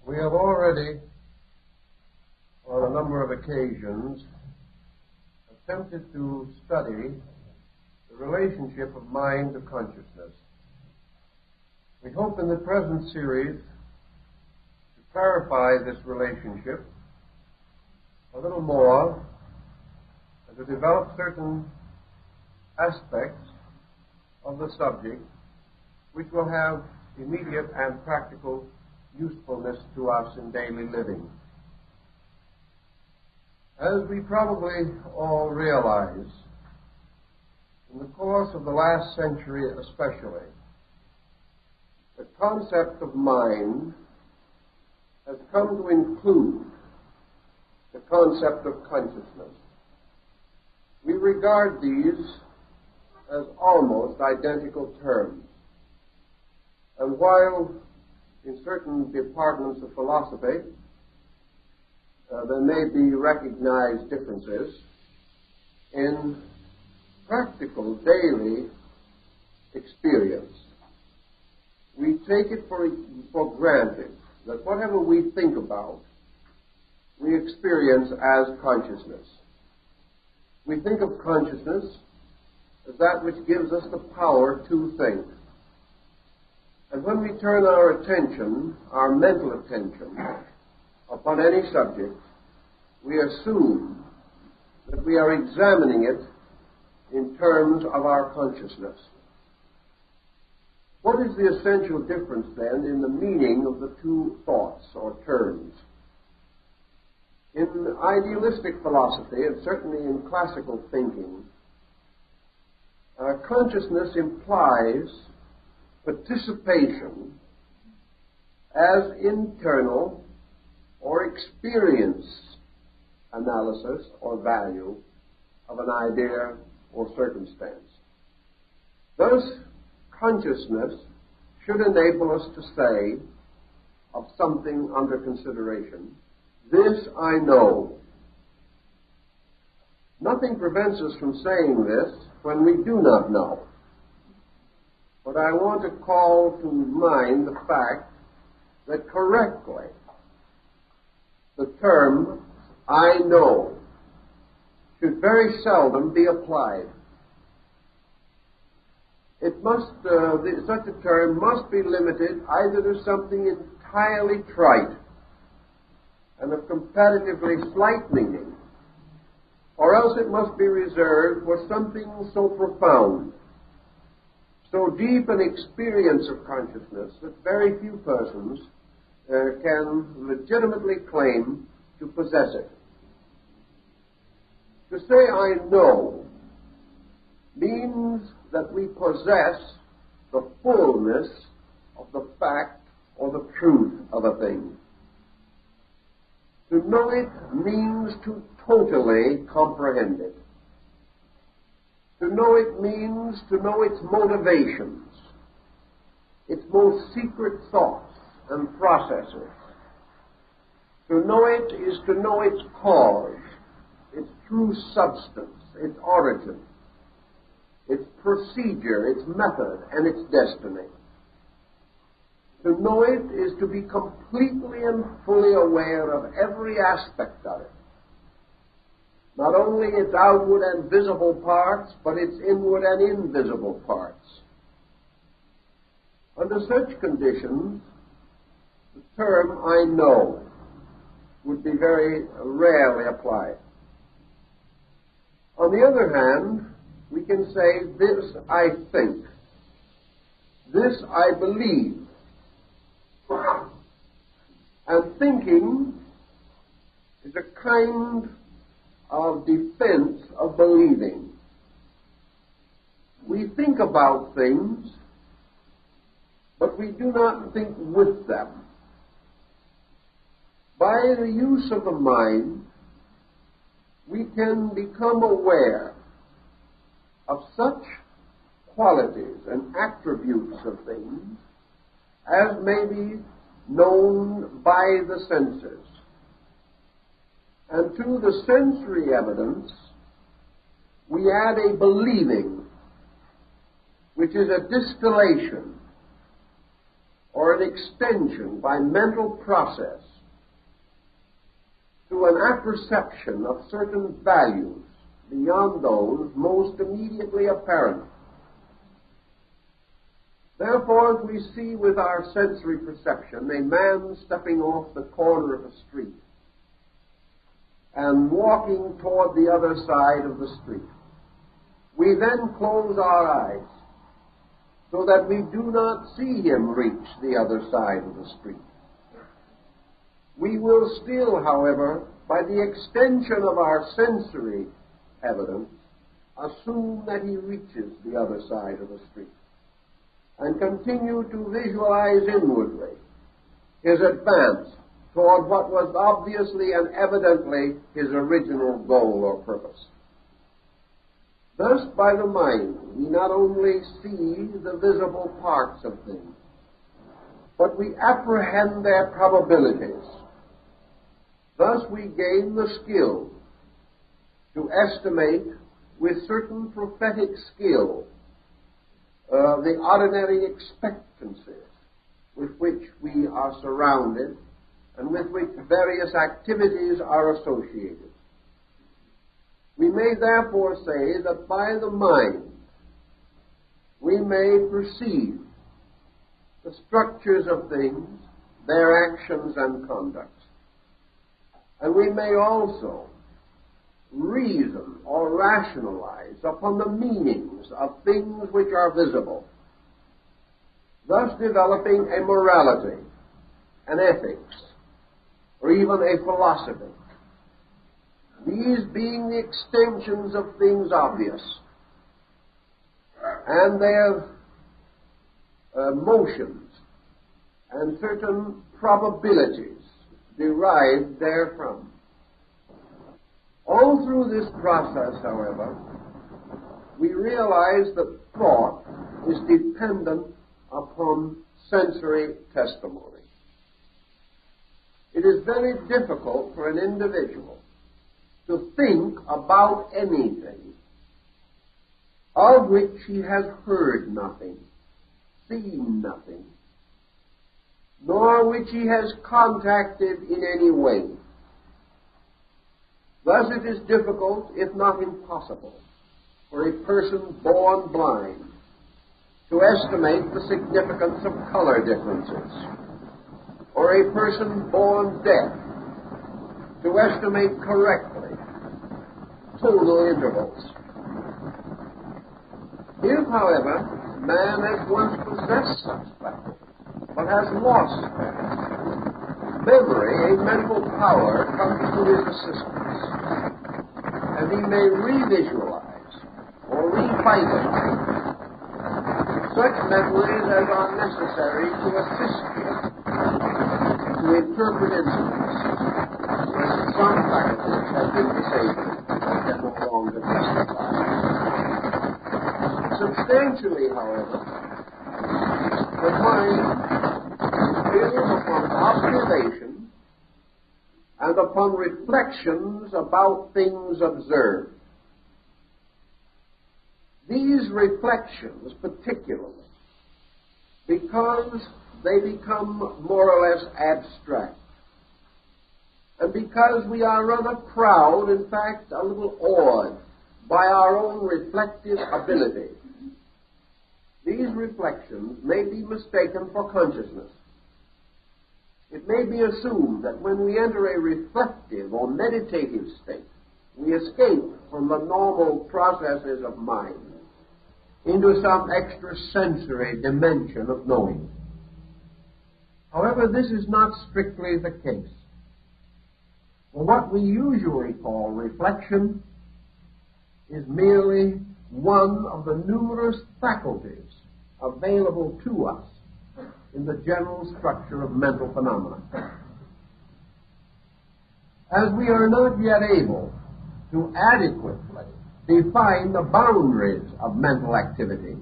We have already, on a number of occasions, attempted to study the relationship of mind to consciousness. We hope in the present series to clarify this relationship a little more and to develop certain aspects of the subject which will have immediate and practical usefulness to us in daily living. As we probably all realize, in the course of the last century especially, the concept of mind has come to include the concept of consciousness. We regard these as almost identical terms. And while in certain departments of philosophy there may be recognized differences, in practical daily experience, we take it for granted that whatever we think about, we experience as consciousness. We think of consciousness as that which gives us the power to think. And when we turn our attention, our mental attention, upon any subject, we assume that we are examining it in terms of our consciousness. What is the essential difference, then, in the meaning of the two thoughts or terms? In idealistic philosophy, and certainly in classical thinking, consciousness implies participation as internal or experience analysis or value of an idea or circumstance. Thus, consciousness should enable us to say of something under consideration, "This I know." Nothing prevents us from saying this when we do not know. But I want to call to mind the fact that correctly the term "I know" should very seldom be applied. Such a term must be limited either to something entirely trite and of comparatively slight meaning, or else it must be reserved for something so profound, so deep an experience of consciousness that very few persons can legitimately claim to possess it. To say "I know" means that we possess the fullness of the fact or the truth of a thing. To know it means to totally comprehend it. To know it means to know its motivations, its most secret thoughts and processes. To know it is to know its cause, its true substance, its origin, its procedure, its method, and its destiny. To know it is to be completely and fully aware of every aspect of it. Not only its outward and visible parts, but its inward and invisible parts. Under such conditions, the term "I know" would be very rarely applied. On the other hand, we can say, "This I think," "This I believe." And thinking is a kind of defense of believing. We think about things, but we do not think with them. By the use of the mind, we can become aware of such qualities and attributes of things as may be known by the senses. And to the sensory evidence, we add a believing, which is a distillation or an extension by mental process to an apperception of certain values beyond those most immediately apparent. Therefore, if we see with our sensory perception a man stepping off the corner of a street and walking toward the other side of the street, we then close our eyes so that we do not see him reach the other side of the street. We will still, however, by the extension of our sensory evidence, assume that he reaches the other side of the street, and continue to visualize inwardly his advance toward what was obviously and evidently his original goal or purpose. Thus, by the mind, we not only see the visible parts of things, but we apprehend their probabilities. Thus, we gain the skill to estimate with certain prophetic skill the ordinary expectancies with which we are surrounded and with which various activities are associated. We may therefore say that by the mind we may perceive the structures of things, their actions and conducts. And we may also reason or rationalize upon the meanings of things which are visible, thus developing a morality, an ethics, or even a philosophy. These being the extensions of things obvious, and their motions and certain probabilities derived therefrom. All through this process, however, we realize that thought is dependent upon sensory testimony. It is very difficult for an individual to think about anything of which he has heard nothing, seen nothing, nor which he has contacted in any way. Thus it is difficult, if not impossible, for a person born blind to estimate the significance of color differences, or a person born deaf to estimate correctly tonal intervals. If, however, man has once possessed such faculty, but has lost them, memory, a mental power, comes to his assistance, and he may revisualize or revitalize such memories as are necessary to assist him to interpret incidents when some faculties have been disabled or can no longer testify. Substantially, however, the mind builds upon observation and upon reflections about things observed. These reflections, particularly, because they become more or less abstract, and because we are rather proud, in fact, a little awed by our own reflective ability, these reflections may be mistaken for consciousness. It may be assumed that when we enter a reflective or meditative state, we escape from the normal processes of mind into some extrasensory dimension of knowing. However, this is not strictly the case. For what we usually call reflection is merely one of the numerous faculties available to us in the general structure of mental phenomena. As we are not yet able to adequately define the boundaries of mental activity,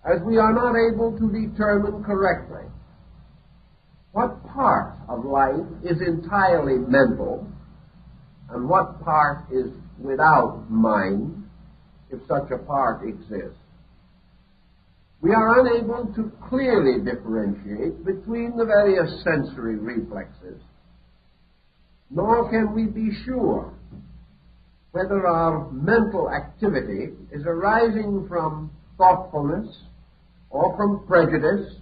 as we are not able to determine correctly what part of life is entirely mental and what part is without mind, if such a part exists, we are unable to clearly differentiate between the various sensory reflexes, nor can we be sure whether our mental activity is arising from thoughtfulness, or from prejudice,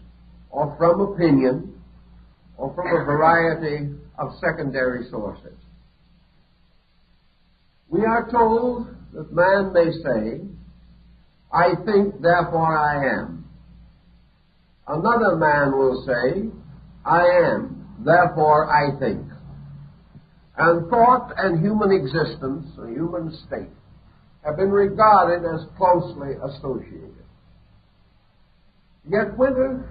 or from opinion, or from a variety of secondary sources. We are told that man may say, "I think, therefore I am." Another man will say, "I am, therefore I think." And thought and human existence, or human state, have been regarded as closely associated. Yet whether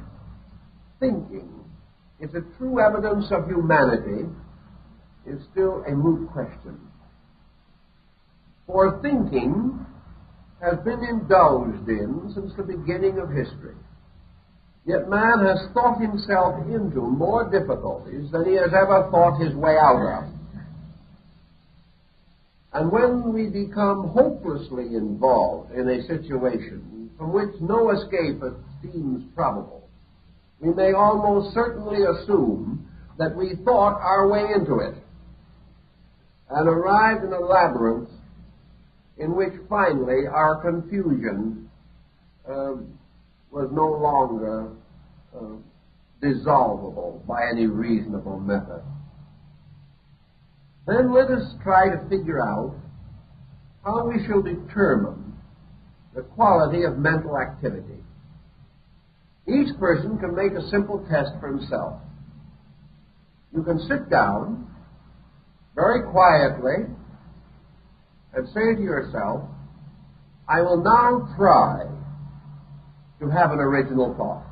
thinking is a true evidence of humanity is still a moot question. For thinking has been indulged in since the beginning of history. Yet man has thought himself into more difficulties than he has ever thought his way out of. And when we become hopelessly involved in a situation from which no escape seems probable, we may almost certainly assume that we thought our way into it and arrived in a labyrinth in which finally our confusion was no longer dissolvable by any reasonable method. Then let us try to figure out how we shall determine the quality of mental activity. Each person can make a simple test for himself. You can sit down very quietly and say to yourself, "I will now try to have an original thought."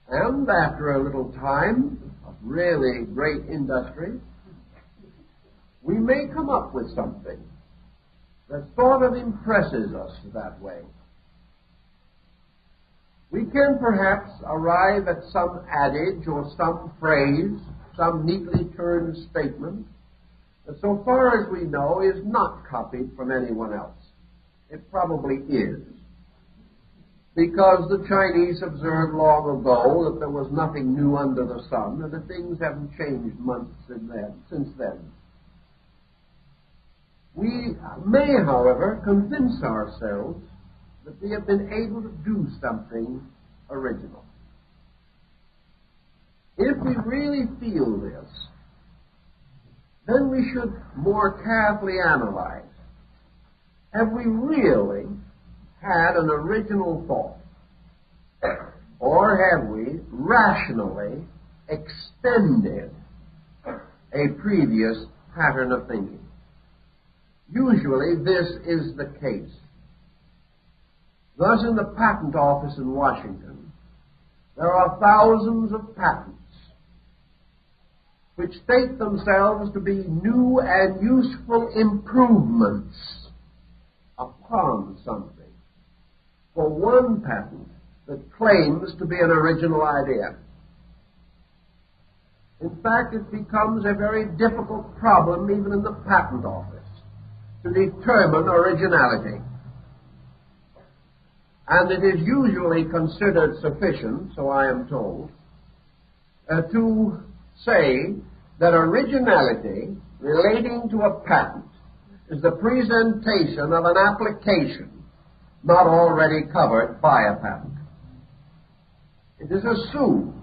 And after a little time of really great industry, we may come up with something that sort of impresses us that way. We can perhaps arrive at some adage or some phrase, some neatly turned statement that, so far as we know, is not copied from anyone else. It probably is, because the Chinese observed long ago that there was nothing new under the sun and that things haven't changed much since then. We may, however, convince ourselves that we have been able to do something original. If we really feel this, then we should more carefully analyze. Have we really had an original thought? Or have we rationally extended a previous pattern of thinking? Usually this is the case. Thus, in the patent office in Washington, there are thousands of patents which state themselves to be new and useful improvements upon something, for one patent that claims to be an original idea. In fact, it becomes a very difficult problem even in the patent office to determine originality. And it is usually considered sufficient, so I am told, to say that originality relating to a patent is the presentation of an application not already covered by a patent. It is assumed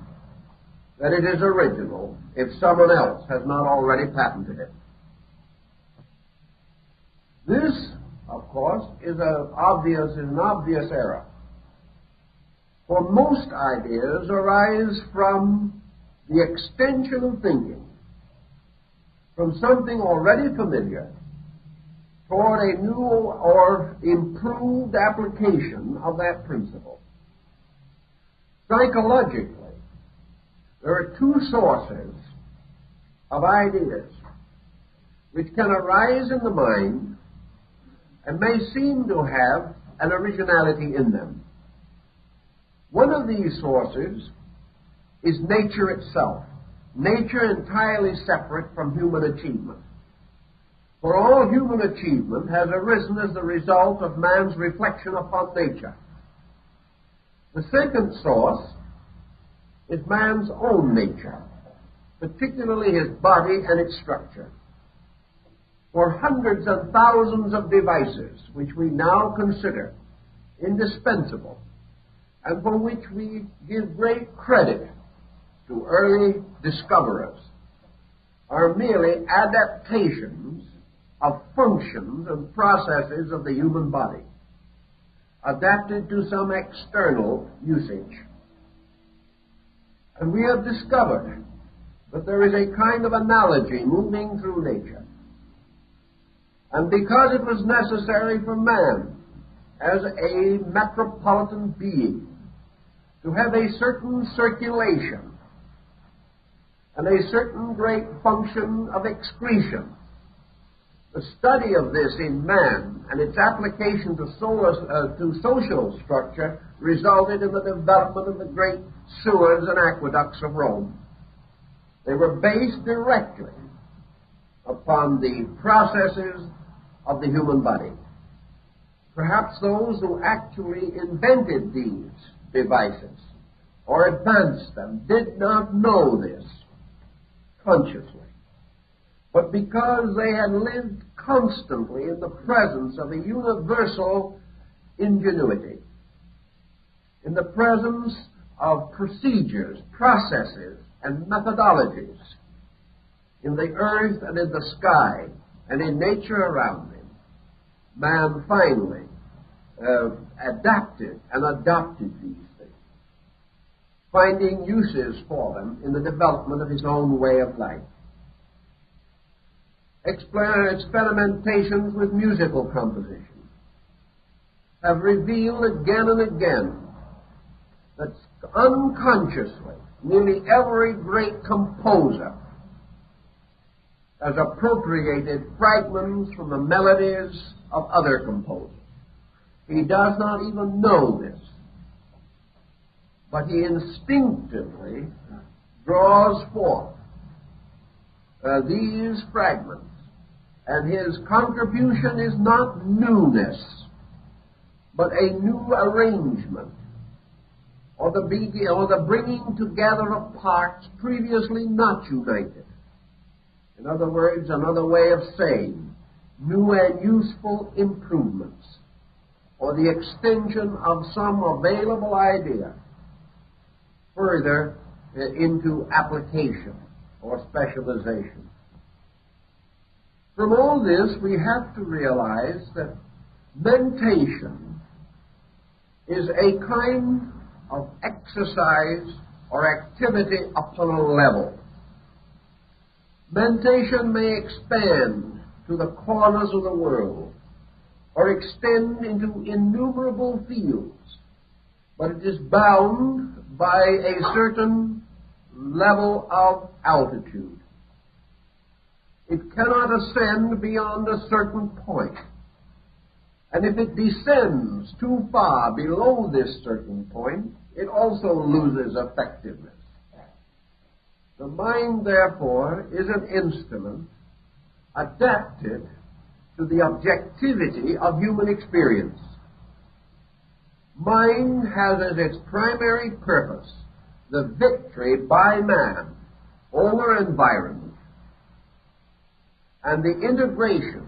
that it is original if someone else has not already patented it. This, of course, is an obvious error. For most ideas arise from the extension of thinking from something already familiar toward a new or improved application of that principle. Psychologically, there are two sources of ideas which can arise in the mind and may seem to have an originality in them. One of these sources is nature itself, nature entirely separate from human achievement. For all human achievement has arisen as the result of man's reflection upon nature. The second source is man's own nature, particularly his body and its structure. For hundreds and thousands of devices which we now consider indispensable and for which we give great credit to early discoverers are merely adaptations of functions and processes of the human body, adapted to some external usage. And we have discovered that there is a kind of analogy moving through nature. And because it was necessary for man, as a metropolitan being, to have a certain circulation and a certain great function of excretion, the study of this in man and its application to social structure resulted in the development of the great sewers and aqueducts of Rome. They were based directly upon the processes of the human body. Perhaps those who actually invented these devices or advanced them did not know this consciously. But because they had lived constantly in the presence of a universal ingenuity, in the presence of procedures, processes, and methodologies in the earth and in the sky and in nature around him, man finally adapted and adopted these things, finding uses for them in the development of his own way of life. Experimentations with musical composition have revealed again and again that unconsciously nearly every great composer has appropriated fragments from the melodies of other composers. He does not even know this, but he instinctively draws forth these fragments, and his contribution is not newness, but a new arrangement, or the bringing together of parts previously not united. In other words, another way of saying, new and useful improvements, or the extension of some available idea further into application or specialization. From all this, we have to realize that mentation is a kind of exercise or activity upon a level. Mentation may expand to the corners of the world or extend into innumerable fields, but it is bound by a certain level of altitude. It cannot ascend beyond a certain point. And if it descends too far below this certain point, it also loses effectiveness. The mind, therefore, is an instrument adapted to the objectivity of human experience. Mind has as its primary purpose the victory by man over environment and the integration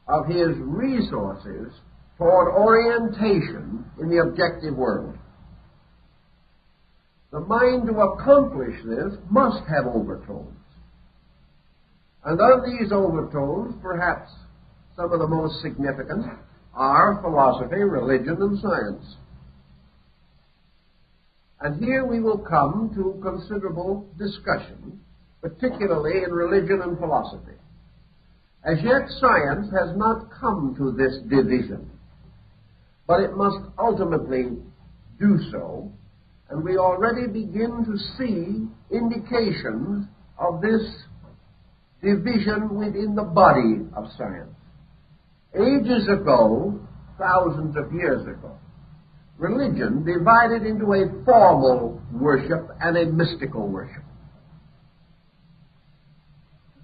of his resources toward orientation in the objective world. The mind, to accomplish this, must have overtones. And of these overtones, perhaps some of the most significant are philosophy, religion, and science. And here we will come to considerable discussion, particularly in religion and philosophy. As yet, science has not come to this division, but it must ultimately do so, and we already begin to see indications of this division within the body of science. Ages ago, thousands of years ago, religion divided into a formal worship and a mystical worship.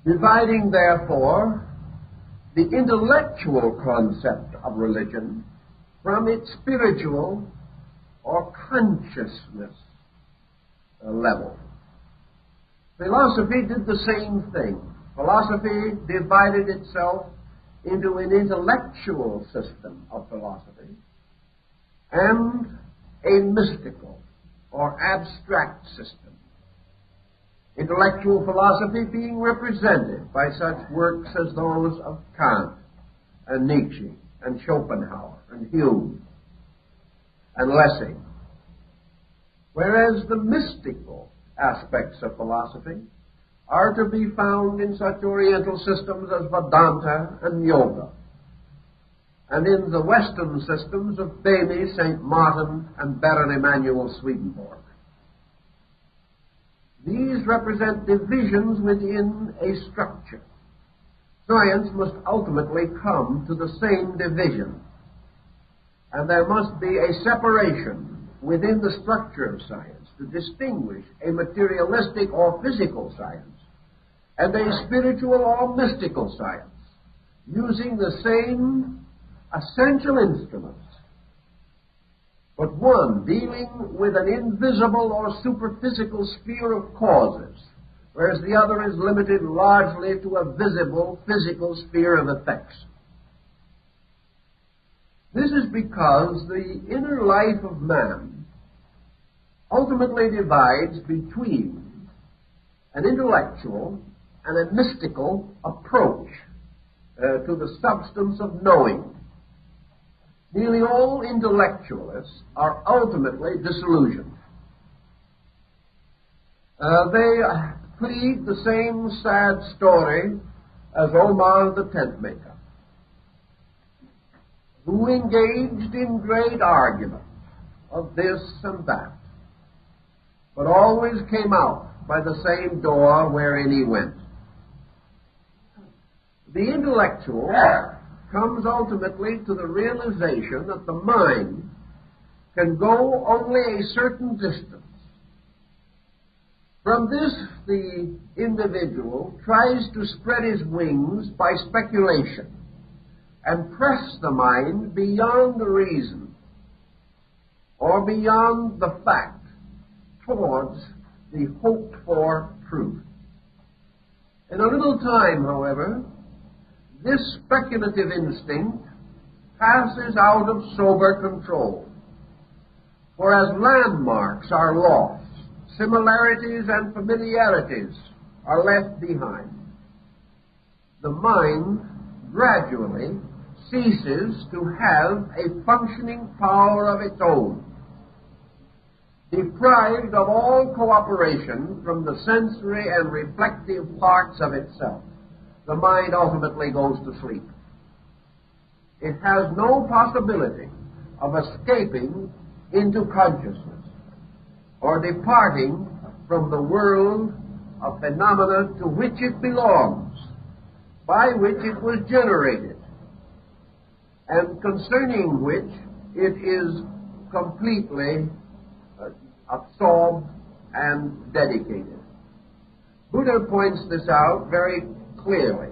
Dividing, therefore, the intellectual concept of religion from its spiritual or consciousness level. Philosophy did the same thing. Philosophy divided itself into an intellectual system of philosophy and a mystical or abstract system. Intellectual philosophy being represented by such works as those of Kant and Nietzsche and Schopenhauer and Hume and Lessing, whereas the mystical aspects of philosophy are to be found in such Oriental systems as Vedanta and Yoga, and in the Western systems of Bamy, St. Martin, and Baron Emanuel Swedenborg. These represent divisions within a structure. Science must ultimately come to the same division, and there must be a separation within the structure of science to distinguish a materialistic or physical science and a spiritual or mystical science, using the same essential instruments, but one dealing with an invisible or superphysical sphere of causes, whereas the other is limited largely to a visible physical sphere of effects. This is because the inner life of man ultimately divides between an intellectual and a mystical approach to the substance of knowing. Nearly all intellectualists are ultimately disillusioned. They plead the same sad story as Omar the tent maker, who engaged in great argument of this and that, but always came out by the same door wherein he went. The intellectual comes ultimately to the realization that the mind can go only a certain distance. From this, the individual tries to spread his wings by speculation and press the mind beyond the reason or beyond the fact towards the hoped-for truth. In a little time, however, this speculative instinct passes out of sober control. For as landmarks are lost, similarities and familiarities are left behind. The mind gradually ceases to have a functioning power of its own. Deprived of all cooperation from the sensory and reflective parts of itself, the mind ultimately goes to sleep. It has no possibility of escaping into consciousness or departing from the world of phenomena to which it belongs, by which it was generated, and concerning which it is completely absorbed and dedicated. Buddha points this out very clearly,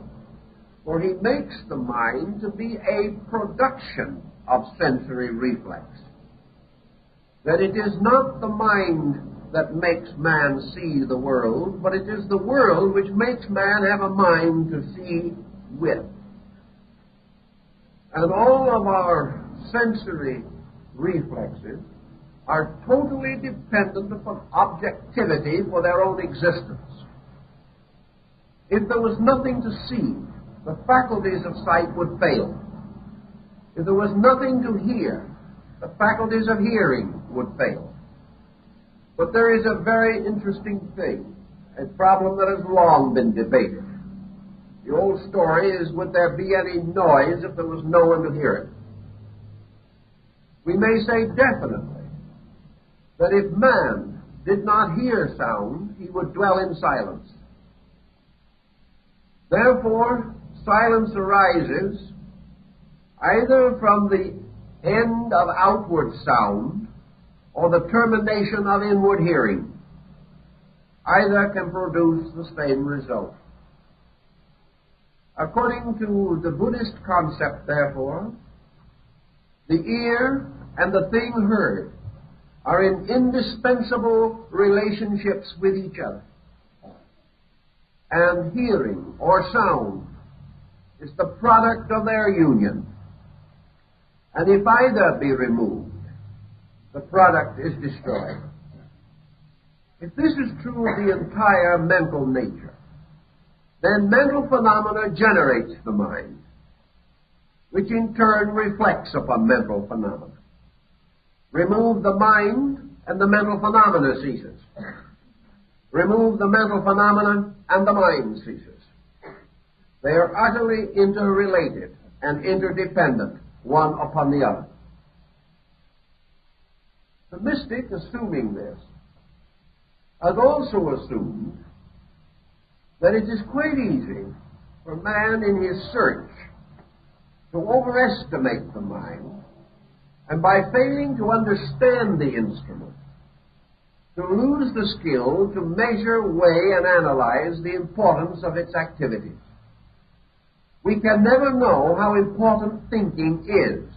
for he makes the mind to be a production of sensory reflex. That it is not the mind that makes man see the world, but it is the world which makes man have a mind to see with. And all of our sensory reflexes are totally dependent upon objectivity for their own existence. If there was nothing to see, the faculties of sight would fail. If there was nothing to hear, the faculties of hearing would fail. But there is a very interesting thing, a problem that has long been debated. The old story is, would there be any noise if there was no one to hear it? We may say definitely that if man did not hear sound, he would dwell in silence. Therefore, silence arises either from the end of outward sound or the termination of inward hearing. Either can produce the same result. According to the Buddhist concept, therefore, the ear and the thing heard are in indispensable relationships with each other. And hearing or sound is the product of their union. And if either be removed, the product is destroyed. If this is true of the entire mental nature, then mental phenomena generates the mind, which in turn reflects upon mental phenomena. Remove the mind, and the mental phenomena ceases. Remove the mental phenomenon, and the mind ceases. They are utterly interrelated and interdependent, one upon the other. The mystic, assuming this, has also assumed that it is quite easy for man in his search to overestimate the mind, and by failing to understand the instrument, to lose the skill to measure, weigh, and analyze the importance of its activities. We can never know how important thinking is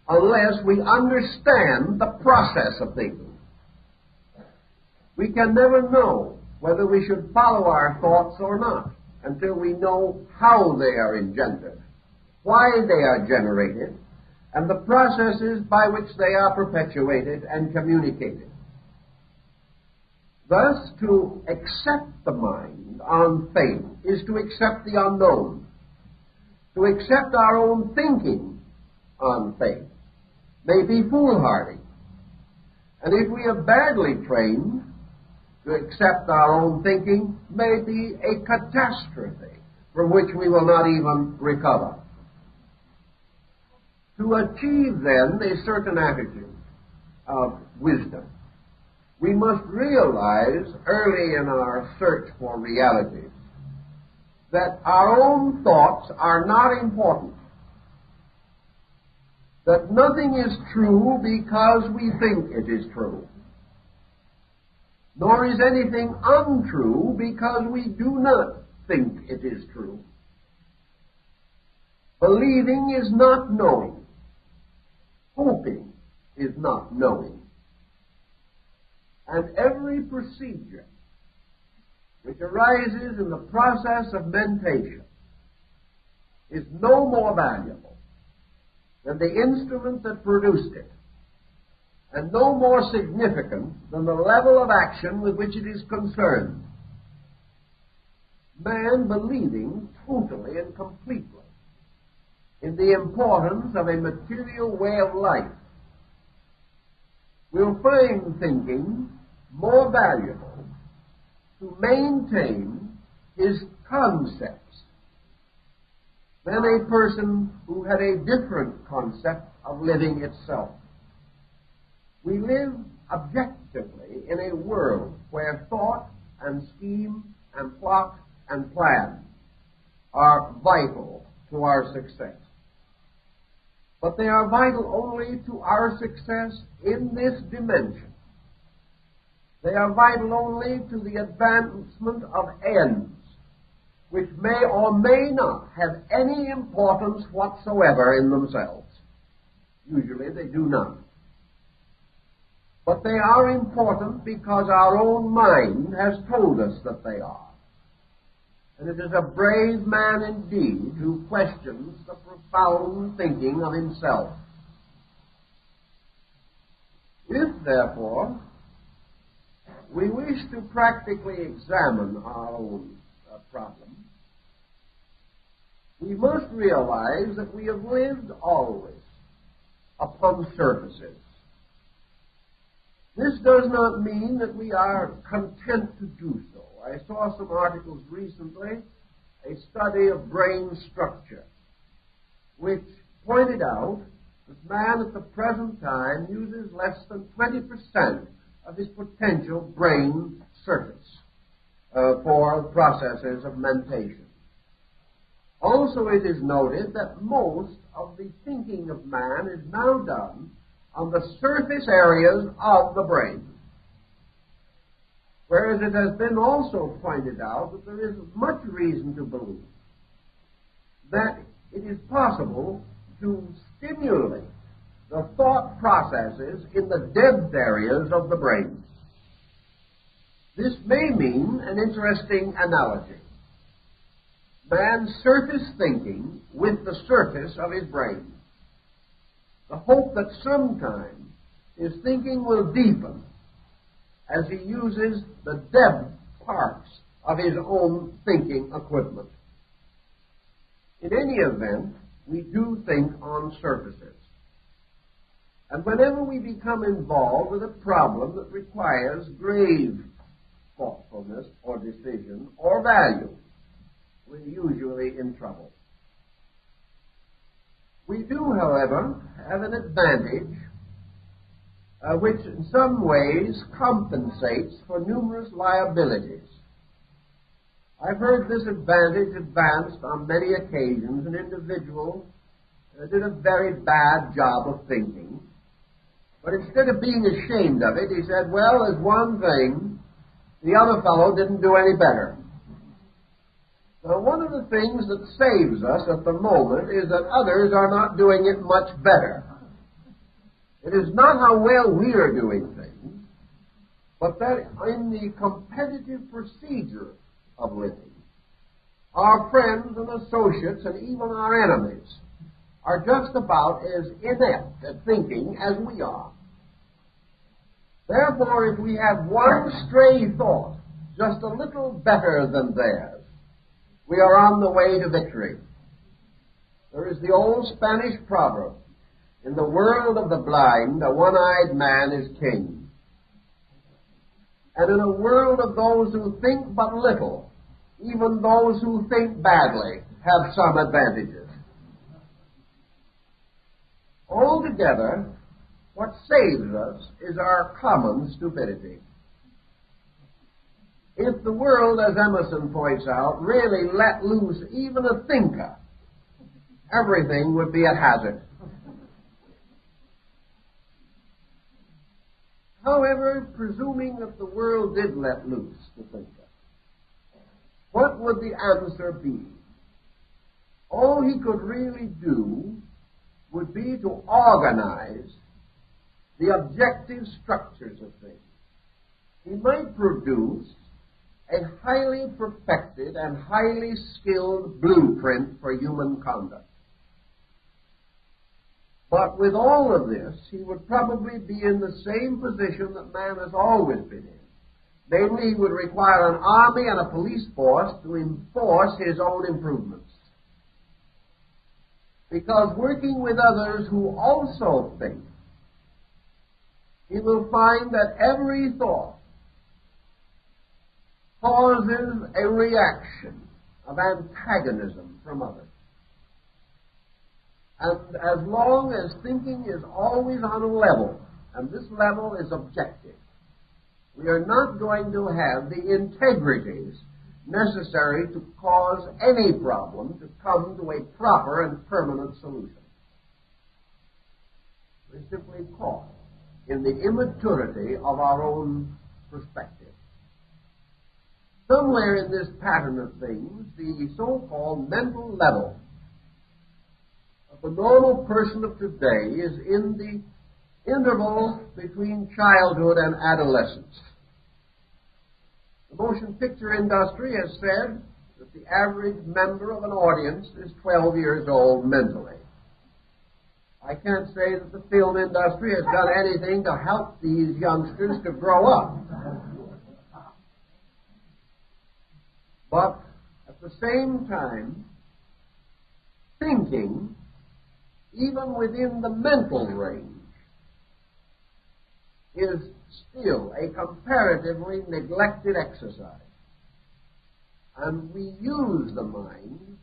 unless we understand the process of thinking. We can never know whether we should follow our thoughts or not until we know how they are engendered, why they are generated, and the processes by which they are perpetuated and communicated. Thus, to accept the mind on faith is to accept the unknown. To accept our own thinking on faith may be foolhardy. And if we are badly trained, to accept our own thinking may be a catastrophe from which we will not even recover. To achieve, then, a certain attitude of wisdom, we must realize early in our search for realities that our own thoughts are not important, that nothing is true because we think it is true, nor is anything untrue because we do not think it is true. Believing is not knowing. Hoping is not knowing. And every procedure which arises in the process of mentation is no more valuable than the instrument that produced it, and no more significant than the level of action with which it is concerned. Man believing totally and completely in the importance of a material way of life will find thinking more valuable to maintain his concepts than a person who had a different concept of living itself. We live objectively in a world where thought and scheme and plot and plan are vital to our success. But they are vital only to our success in this dimension. They are vital only to the advancement of ends, which may or may not have any importance whatsoever in themselves. Usually they do not. But they are important because our own mind has told us that they are. And it is a brave man indeed who questions the profound thinking of himself. If, therefore, we wish to practically examine our own problem, we must realize that we have lived always upon surfaces. This does not mean that we are content to do so. I saw some articles recently, a study of brain structure, which pointed out that man at the present time uses less than 20% of his potential brain surface for processes of mentation. Also, it is noted that most of the thinking of man is now done on the surface areas of the brain. Whereas it has been also pointed out that there is much reason to believe that it is possible to stimulate the thought processes in the depth areas of the brain. This may mean an interesting analogy. Man's surface thinking with the surface of his brain. The hope that sometime his thinking will deepen as he uses the depth parts of his own thinking equipment. In any event, we do think on surfaces. And whenever we become involved with a problem that requires grave thoughtfulness or decision or value, we're usually in trouble. We do, however, have an advantage which in some ways compensates for numerous liabilities. I've heard this advantage advanced on many occasions. An individual did a very bad job of thinking, but instead of being ashamed of it, he said, well, there's one thing, the other fellow didn't do any better. Now, one of the things that saves us at the moment is that others are not doing it much better. It is not how well we are doing things, but that in the competitive procedure of living, our friends and associates and even our enemies are just about as inept at thinking as we are. Therefore, if we have one stray thought just a little better than theirs, we are on the way to victory. There is the old Spanish proverb, in the world of the blind, a one-eyed man is king. And in a world of those who think but little, even those who think badly have some advantages. Altogether, what saves us is our common stupidity. If the world, as Emerson points out, really let loose even a thinker, everything would be at hazard. However, presuming that the world did let loose the thinker, what would the answer be? All he could really do would be to organize the objective structures of things. He might produce a highly perfected and highly skilled blueprint for human conduct. But with all of this, he would probably be in the same position that man has always been in. Namely, he would require an army and a police force to enforce his own improvements. Because working with others who also think, he will find that every thought causes a reaction of antagonism from others. And as long as thinking is always on a level, and this level is objective, we are not going to have the integrities necessary to cause any problem to come to a proper and permanent solution. We're simply caught in the immaturity of our own perspective. Somewhere in this pattern of things, the so-called mental level of the normal person of today is in the interval between childhood and adolescence. The motion picture industry has said that the average member of an audience is 12 years old mentally. I can't say that the film industry has done anything to help these youngsters to grow up. But at the same time, thinking, even within the mental range, is still a comparatively neglected exercise. And we use the mind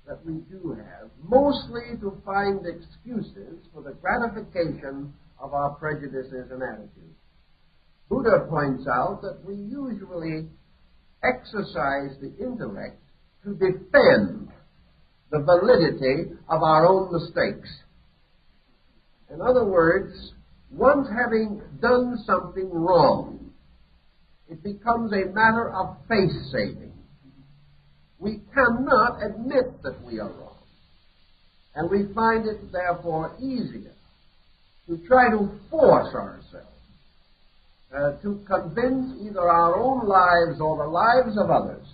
that we do have mostly to find excuses for the gratification of our prejudices and attitudes. Buddha points out that we usually exercise the intellect to defend the validity of our own mistakes. In other words, once having done something wrong, it becomes a matter of face-saving. We cannot admit that we are wrong. And we find it, therefore, easier to try to force ourselves to convince either our own lives or the lives of others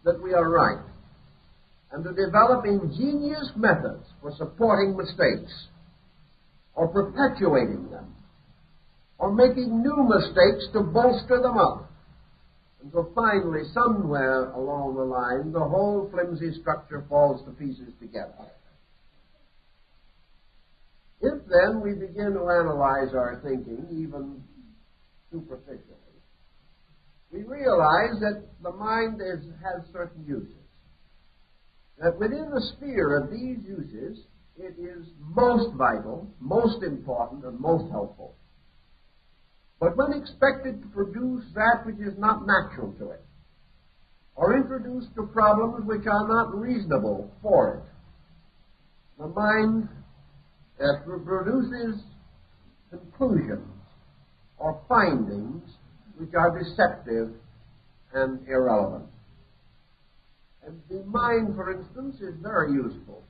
that we are right, and to develop ingenious methods for supporting mistakes, or perpetuating them, or making new mistakes to bolster them up, until finally, somewhere along the line, the whole flimsy structure falls to pieces together. If then we begin to analyze our thinking, even superficially, we realize that the mind has certain uses. That within the sphere of these uses, it is most vital, most important, and most helpful. But when expected to produce that which is not natural to it, or introduced to problems which are not reasonable for it, the mind produces conclusions or findings which are deceptive and irrelevant. And the mind, for instance, is very useful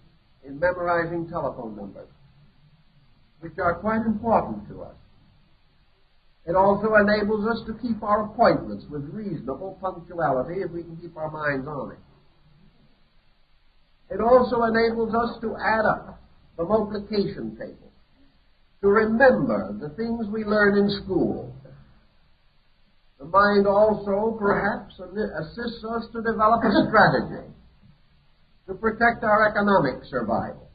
in memorizing telephone numbers, which are quite important to us. It also enables us to keep our appointments with reasonable punctuality if we can keep our minds on it. It also enables us to add up the multiplication table, to remember the things we learn in school. The mind also, perhaps, assists us to develop a strategy to protect our economic survival,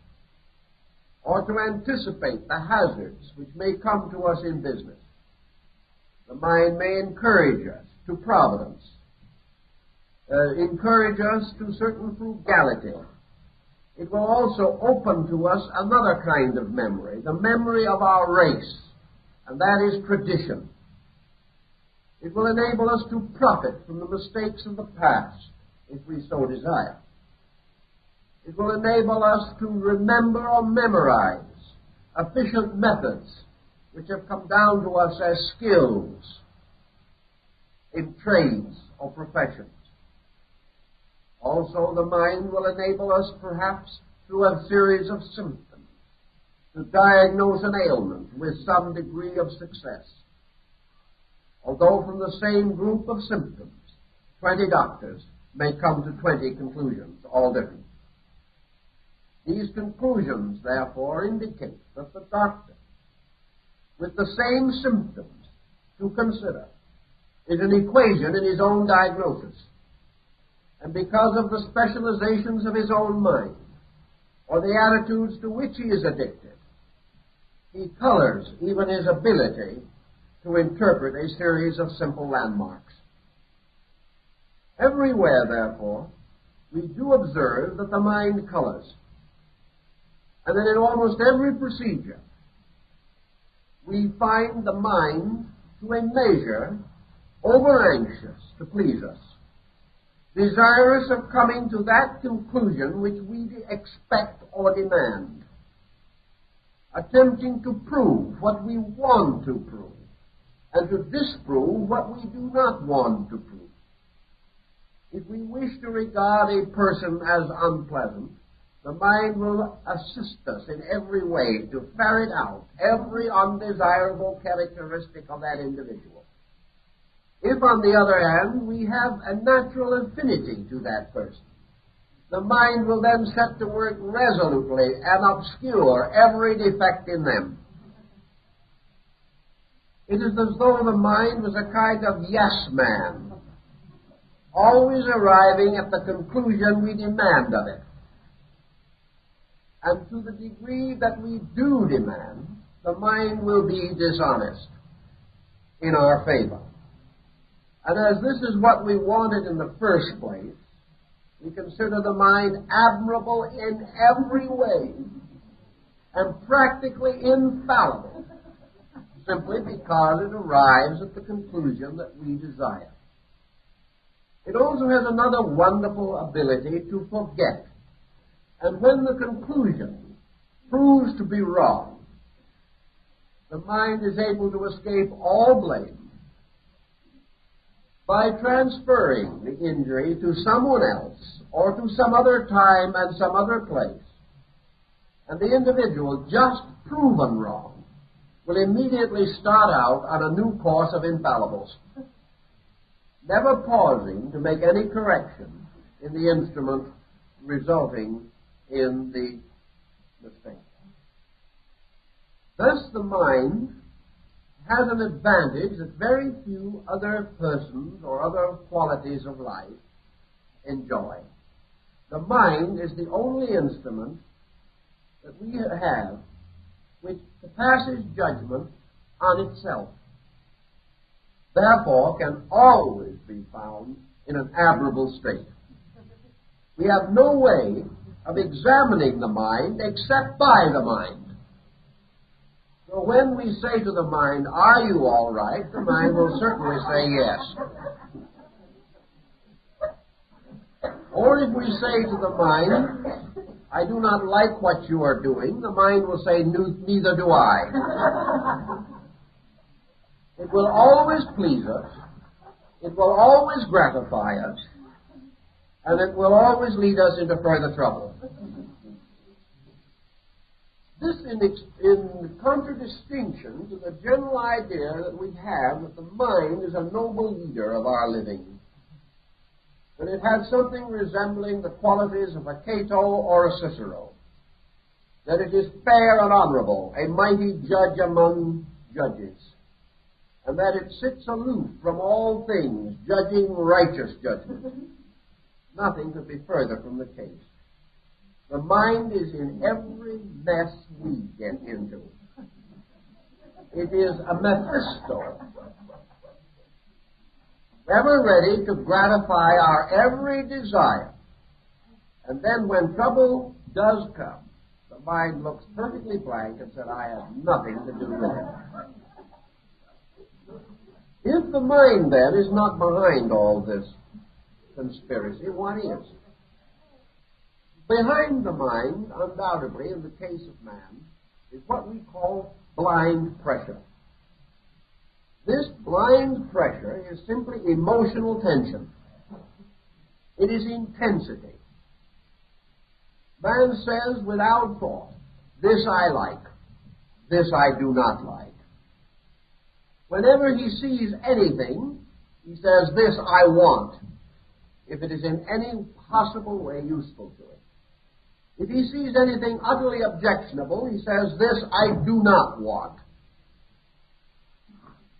or to anticipate the hazards which may come to us in business. The mind may encourage us to providence, encourage us to certain frugality. It will also open to us another kind of memory, the memory of our race, and that is tradition. It will enable us to profit from the mistakes of the past, if we so desire. It will enable us to remember or memorize efficient methods which have come down to us as skills in trades or professions. Also, the mind will enable us, perhaps, through a series of symptoms, to diagnose an ailment with some degree of success. Although from the same group of symptoms, 20 doctors may come to 20 conclusions, all different. These conclusions, therefore, indicate that the doctor, with the same symptoms to consider, is an equation in his own diagnosis. And because of the specializations of his own mind, or the attitudes to which he is addicted, he colors even his ability to interpret a series of simple landmarks. Everywhere, therefore, we do observe that the mind colors, and that in almost every procedure, we find the mind, to a measure, over-anxious to please us, desirous of coming to that conclusion which we expect or demand, attempting to prove what we want to prove, and to disprove what we do not want to prove. If we wish to regard a person as unpleasant, the mind will assist us in every way to ferret out every undesirable characteristic of that individual. If, on the other hand, we have a natural affinity to that person, the mind will then set to work resolutely and obscure every defect in them. It is as though the mind was a kind of yes man, always arriving at the conclusion we demand of it. And to the degree that we do demand, the mind will be dishonest in our favor. And as this is what we wanted in the first place, we consider the mind admirable in every way and practically infallible, simply because it arrives at the conclusion that we desire. It also has another wonderful ability to forget. And when the conclusion proves to be wrong, the mind is able to escape all blame by transferring the injury to someone else or to some other time and some other place, And the individual just proven wrong will immediately start out on a new course of infallibles, never pausing to make any correction in the instrument resulting in the mistake. Thus the mind has an advantage that very few other persons or other qualities of life enjoy. The mind is the only instrument that we have which passes judgment on itself, therefore can always be found in an admirable state. We have no way of examining the mind except by the mind. So when we say to the mind, "Are you all right?" the mind will certainly say yes. Or if we say to the mind, "I do not like what you are doing," the mind will say, "Neither do I." It will always please us, it will always gratify us, and it will always lead us into further trouble. This in contradistinction to the general idea that we have that the mind is a noble leader of our living, that it has something resembling the qualities of a Cato or a Cicero, that it is fair and honorable, a mighty judge among judges, and that it sits aloof from all things, judging righteous judgment. Nothing could be further from the case. The mind is in every mess we get into. It is a Mephisto, ever ready to gratify our every desire. And then when trouble does come, the mind looks perfectly blank and says, "I have nothing to do with it." If the mind, then, is not behind all this conspiracy, what is? Behind the mind, undoubtedly, in the case of man, is what we call blind pressure. This blind pressure is simply emotional tension. It is intensity. Man says without thought, "This I like, this I do not like." Whenever he sees anything, he says, "This I want," if it is in any possible way useful to him. If he sees anything utterly objectionable, he says, "This I do not want."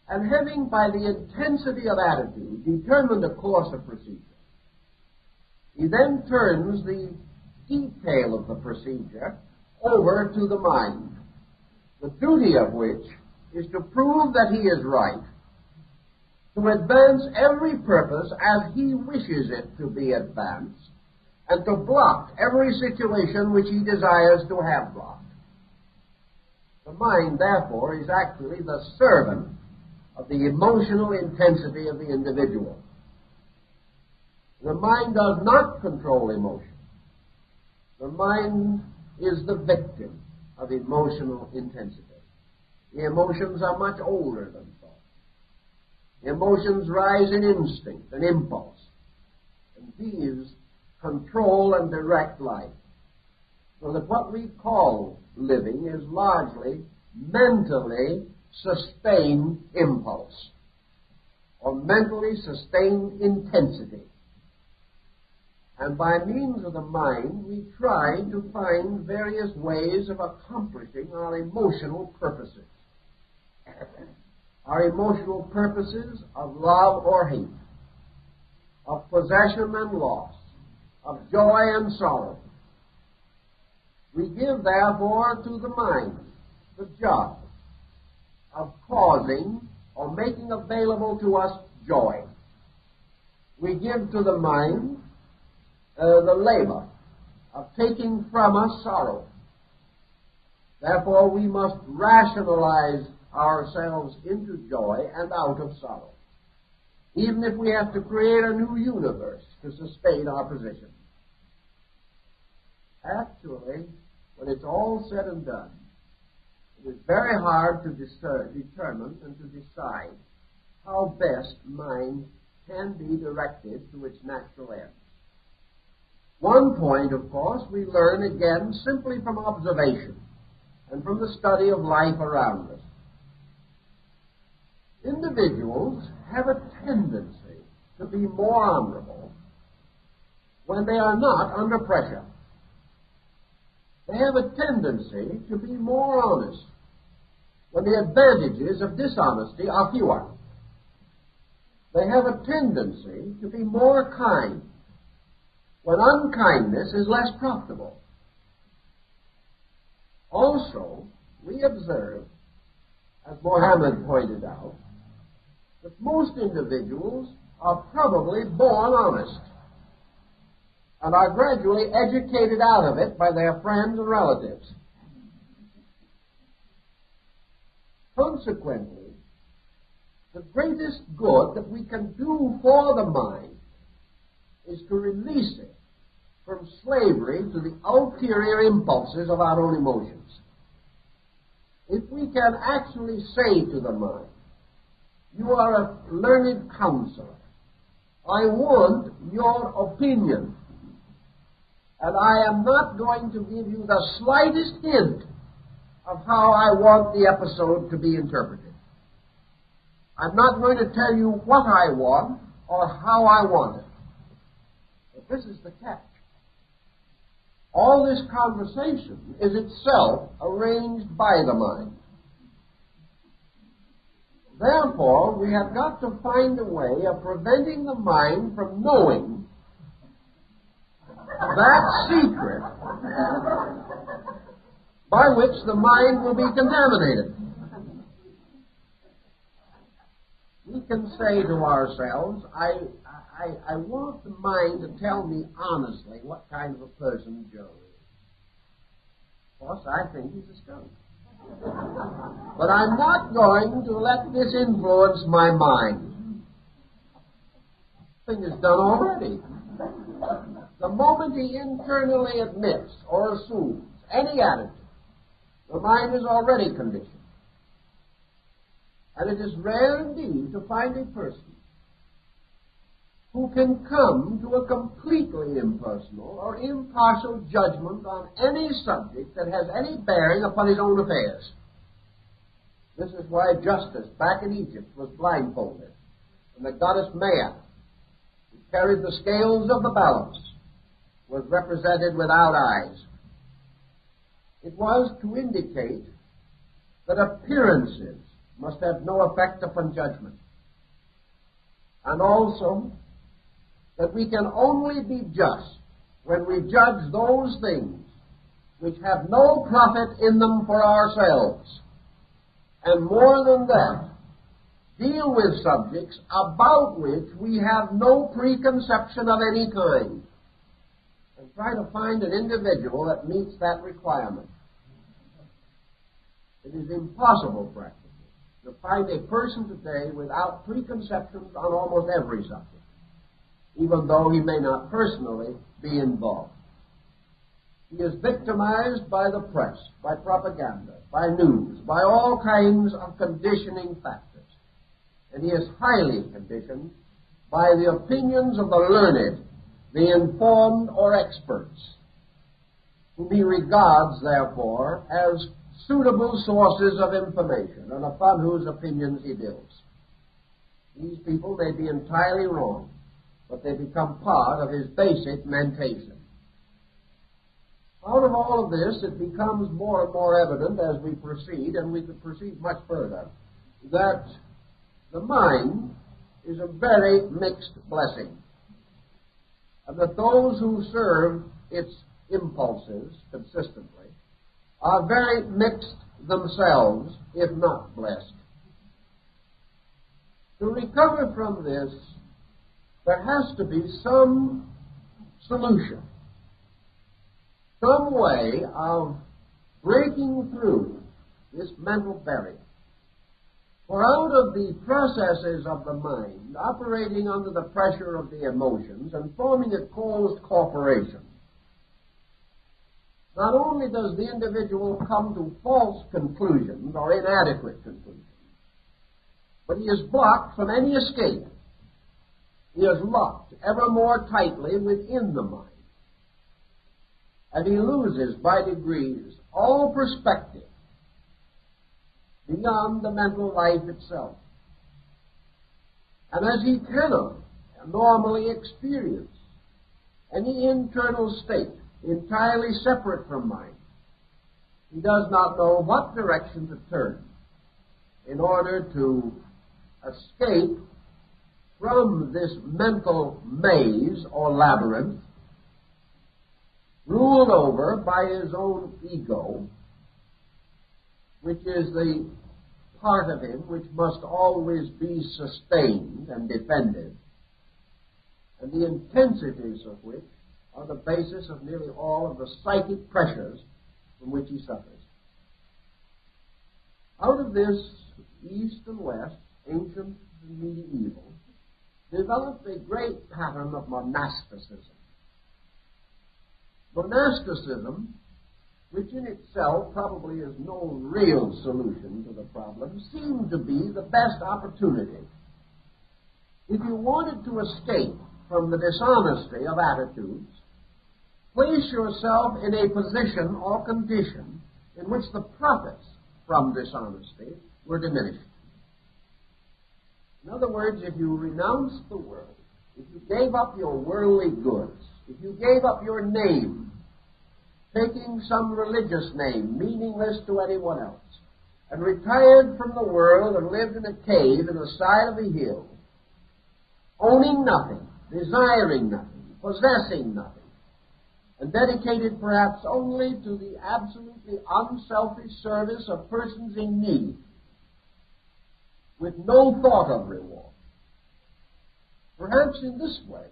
And having, by the intensity of attitude, determined a course of procedure, he then turns the detail of the procedure over to the mind, the duty of which is to prove that he is right, to advance every purpose as he wishes it to be advanced, and to block every situation which he desires to have blocked. The mind, therefore, is actually the servant of the emotional intensity of the individual. The mind does not control emotion. The mind is the victim of emotional intensity. The emotions are much older than thought. The emotions rise in instinct and impulse, and these control and direct life. So that what we call living is largely mentally sustained impulse, or mentally sustained intensity. And by means of the mind, we try to find various ways of accomplishing our emotional purposes. Our emotional purposes of love or hate, of possession and loss, of joy and sorrow. We give, therefore, to the mind the job of causing or making available to us joy. We give to the mind the labor of taking from us sorrow. Therefore, we must rationalize ourselves into joy and out of sorrow, even if we have to create a new universe to sustain our position. Actually, when it's all said and done, it is very hard to determine and to decide how best mind can be directed to its natural ends. One point, of course, we learn again simply from observation and from the study of life around us. Individuals have a tendency to be more honorable when they are not under pressure. They have a tendency to be more honest when the advantages of dishonesty are fewer. They have a tendency to be more kind when unkindness is less profitable. Also, we observe, as Mohammed pointed out, that most individuals are probably born honest and are gradually educated out of it by their friends and relatives. Consequently, the greatest good that we can do for the mind is to release it from slavery to the ulterior impulses of our own emotions. If we can actually say to the mind, you are a learned counselor, I want your opinion, and I am not going to give you the slightest hint of how I want the episode to be interpreted. I'm not going to tell you what I want or how I want it. But this is the catch. All this conversation is itself arranged by the mind. Therefore, we have got to find a way of preventing the mind from knowing that secret by which the mind will be contaminated. We can say to ourselves, I want the mind to tell me honestly what kind of a person Joe is. Of course, I think he's a skunk. But I'm not going to let this influence my mind. The thing is done already. The moment he internally admits or assumes any attitude, the mind is already conditioned. And it is rare indeed to find a person who can come to a completely impersonal or impartial judgment on any subject that has any bearing upon his own affairs. This is why justice back in Egypt was blindfolded, and the goddess Maya, who carried the scales of the balance, was represented without eyes. It was to indicate that appearances must have no effect upon judgment, and also that we can only be just when we judge those things which have no profit in them for ourselves, and more than that, deal with subjects about which we have no preconception of any kind, and try to find an individual that meets that requirement. It is impossible, practically, to find a person today without preconceptions on almost every subject, even though he may not personally be involved. He is victimized by the press, by propaganda, by news, by all kinds of conditioning factors. And he is highly conditioned by the opinions of the learned, the informed, or experts, whom he regards, therefore, as suitable sources of information and upon whose opinions he builds. These people may be entirely wrong, but they become part of his basic mentation. Out of all of this, it becomes more and more evident as we proceed, and we could proceed much further, that the mind is a very mixed blessing, and that those who serve its impulses consistently are very mixed themselves, if not blessed. To recover from this, there has to be some solution, some way of breaking through this mental barrier. For out of the processes of the mind, operating under the pressure of the emotions and forming a closed corporation, not only does the individual come to false conclusions or inadequate conclusions, but he is blocked from any escape. He is locked ever more tightly within the mind, and he loses by degrees all perspective beyond the mental life itself. And as he cannot normally experience any internal state entirely separate from mind, he does not know what direction to turn in order to escape from this mental maze or labyrinth ruled over by his own ego, which is the part of him which must always be sustained and defended, and the intensities of which are the basis of nearly all of the psychic pressures from which he suffers. Out of this, East and West, ancient and medieval, developed a great pattern of monasticism. Monasticism, which in itself probably is no real solution to the problem, seemed to be the best opportunity. If you wanted to escape from the dishonesty of attitudes, place yourself in a position or condition in which the profits from dishonesty were diminished. In other words, if you renounced the world, if you gave up your worldly goods, if you gave up your name, taking some religious name meaningless to anyone else, and retired from the world and lived in a cave in the side of a hill, owning nothing, desiring nothing, possessing nothing, and dedicated perhaps only to the absolutely unselfish service of persons in need, with no thought of reward. Perhaps in this way,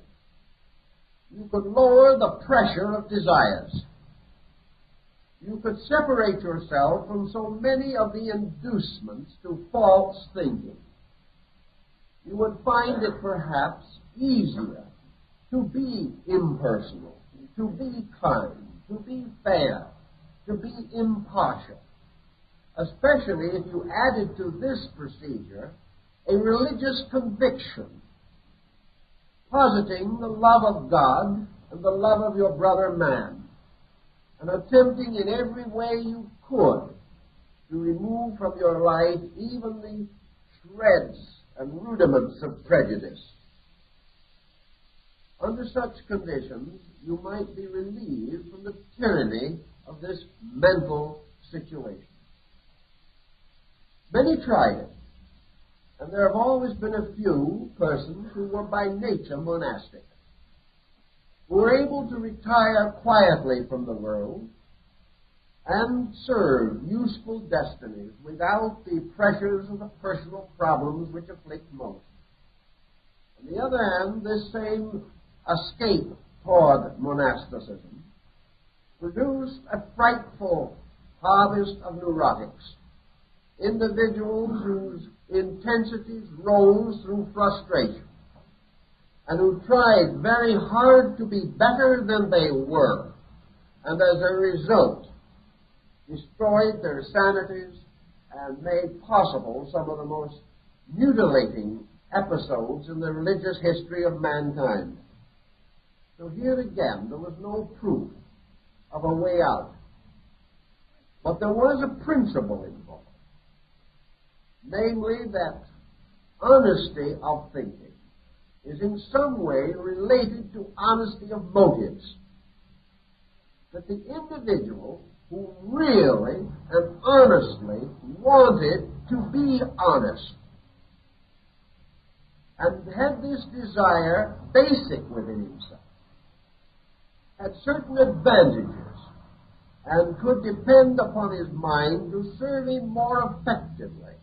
you could lower the pressure of desires. You could separate yourself from so many of the inducements to false thinking. You would find it perhaps easier to be impersonal, to be kind, to be fair, to be impartial, especially if you added to this procedure a religious conviction, positing the love of God and the love of your brother man, and attempting in every way you could to remove from your life even the shreds and rudiments of prejudice. Under such conditions, you might be relieved from the tyranny of this mental situation. Many tried it, and there have always been a few persons who were by nature monastic, who were able to retire quietly from the world and serve useful destinies without the pressures of the personal problems which afflict most. On the other hand, this same escape toward monasticism produced a frightful harvest of neurotics, individuals whose intensities rose through frustration, and who tried very hard to be better than they were, and as a result destroyed their sanities and made possible some of the most mutilating episodes in the religious history of mankind. So here again, there was no proof of a way out. But there was a principle involved, namely that honesty of thinking is in some way related to honesty of motives. That the individual who really and honestly wanted to be honest and had this desire basic within himself, had certain advantages and could depend upon his mind to serve him more effectively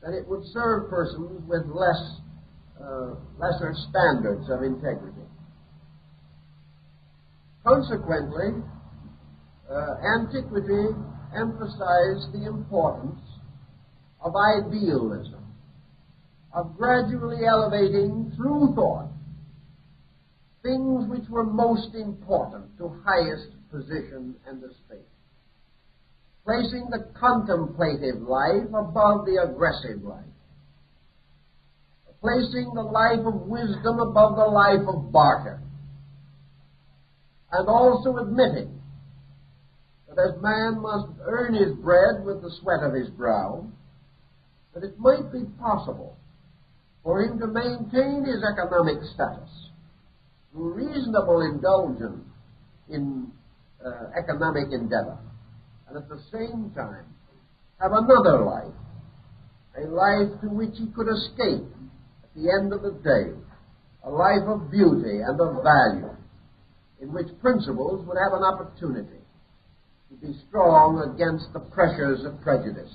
than it would serve persons with lesser standards of integrity. Consequently, antiquity emphasized the importance of idealism, of gradually elevating through thought things which were most important to highest position and estate, placing the contemplative life above the aggressive life, placing the life of wisdom above the life of barter, and also admitting that as man must earn his bread with the sweat of his brow, that it might be possible for him to maintain his economic status through reasonable indulgence in economic endeavor, and at the same time have another life, a life to which he could escape at the end of the day, a life of beauty and of value, in which principles would have an opportunity to be strong against the pressures of prejudice.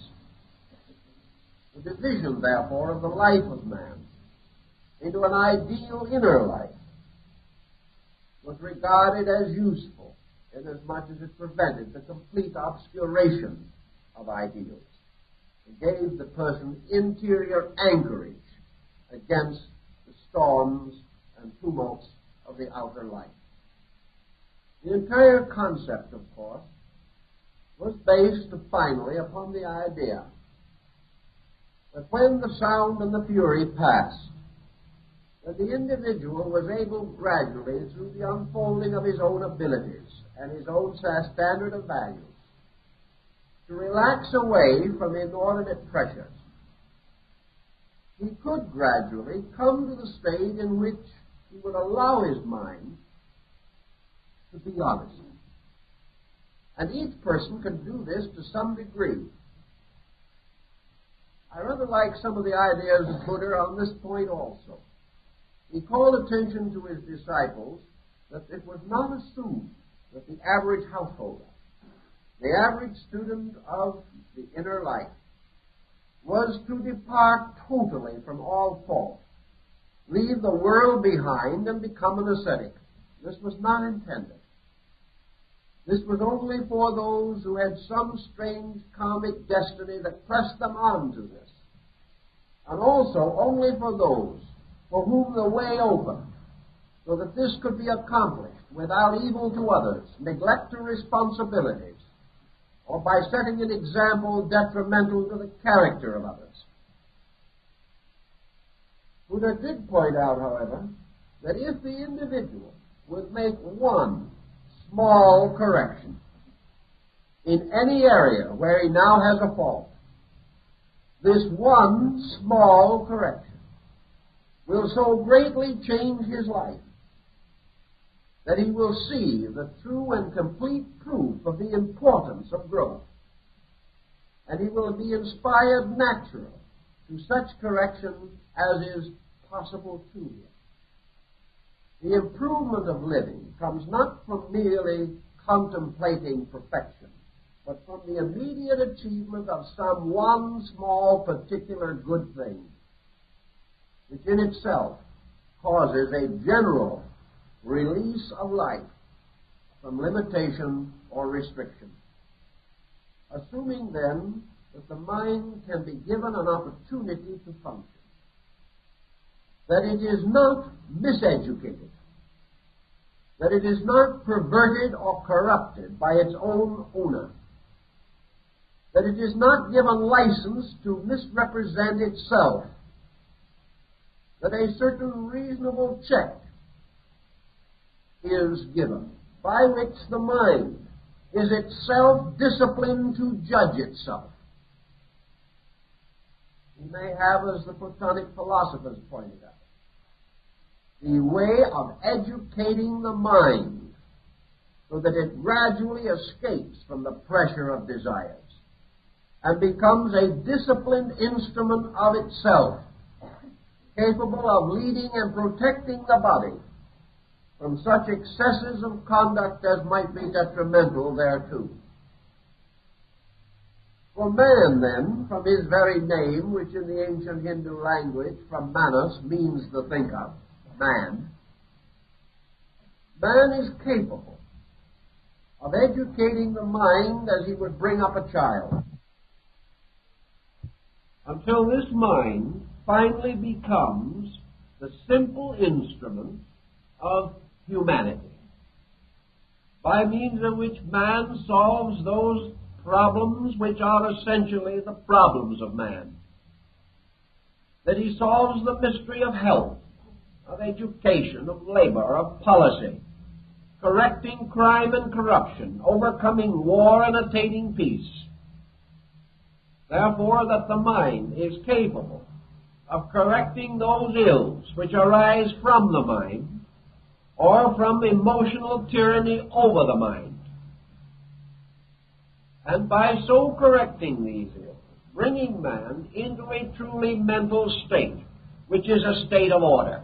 The division, therefore, of the life of man into an ideal inner life was regarded as useful, inasmuch as it prevented the complete obscuration of ideals. It gave the person interior anchorage against the storms and tumults of the outer life. The entire concept, of course, was based finally upon the idea that when the sound and the fury passed, that the individual was able gradually, through the unfolding of his own abilities and his own standard of values, to relax away from inordinate pressures. He could gradually come to the state in which he would allow his mind to be honest. And each person can do this to some degree. I rather like some of the ideas of Buddha on this point also. He called attention to his disciples that it was not assumed that the average householder, the average student of the inner life, was to depart totally from all thought, leave the world behind and become an ascetic. This was not intended. This was only for those who had some strange karmic destiny that pressed them on to this, and also only for those for whom the way opened, so that this could be accomplished without evil to others, neglect to responsibilities, or by setting an example detrimental to the character of others. Buddha did point out, however, that if the individual would make one small correction in any area where he now has a fault, this one small correction will so greatly change his life that he will see the true and complete proof of the importance of growth, and he will be inspired naturally to such correction as is possible to him. The improvement of living comes not from merely contemplating perfection, but from the immediate achievement of some one small particular good thing, which in itself causes a general release of life from limitation or restriction. Assuming then that the mind can be given an opportunity to function, that it is not miseducated, that it is not perverted or corrupted by its own owner, that it is not given license to misrepresent itself, that a certain reasonable check is given by which the mind is itself disciplined to judge itself. We may have, as the Platonic philosophers pointed out, the way of educating the mind so that it gradually escapes from the pressure of desires and becomes a disciplined instrument of itself, capable of leading and protecting the body from such excesses of conduct as might be detrimental thereto. For man, then, from his very name, which in the ancient Hindu language, from manas, means the thinker, man is capable of educating the mind as he would bring up a child, until this mind finally becomes the simple instrument of humanity, by means of which man solves those problems which are essentially the problems of man. That he solves the mystery of health, of education, of labor, of policy, correcting crime and corruption, overcoming war and attaining peace. Therefore, that the mind is capable of correcting those ills which arise from the mind or from emotional tyranny over the mind. And by so correcting these ills, bringing man into a truly mental state, which is a state of order.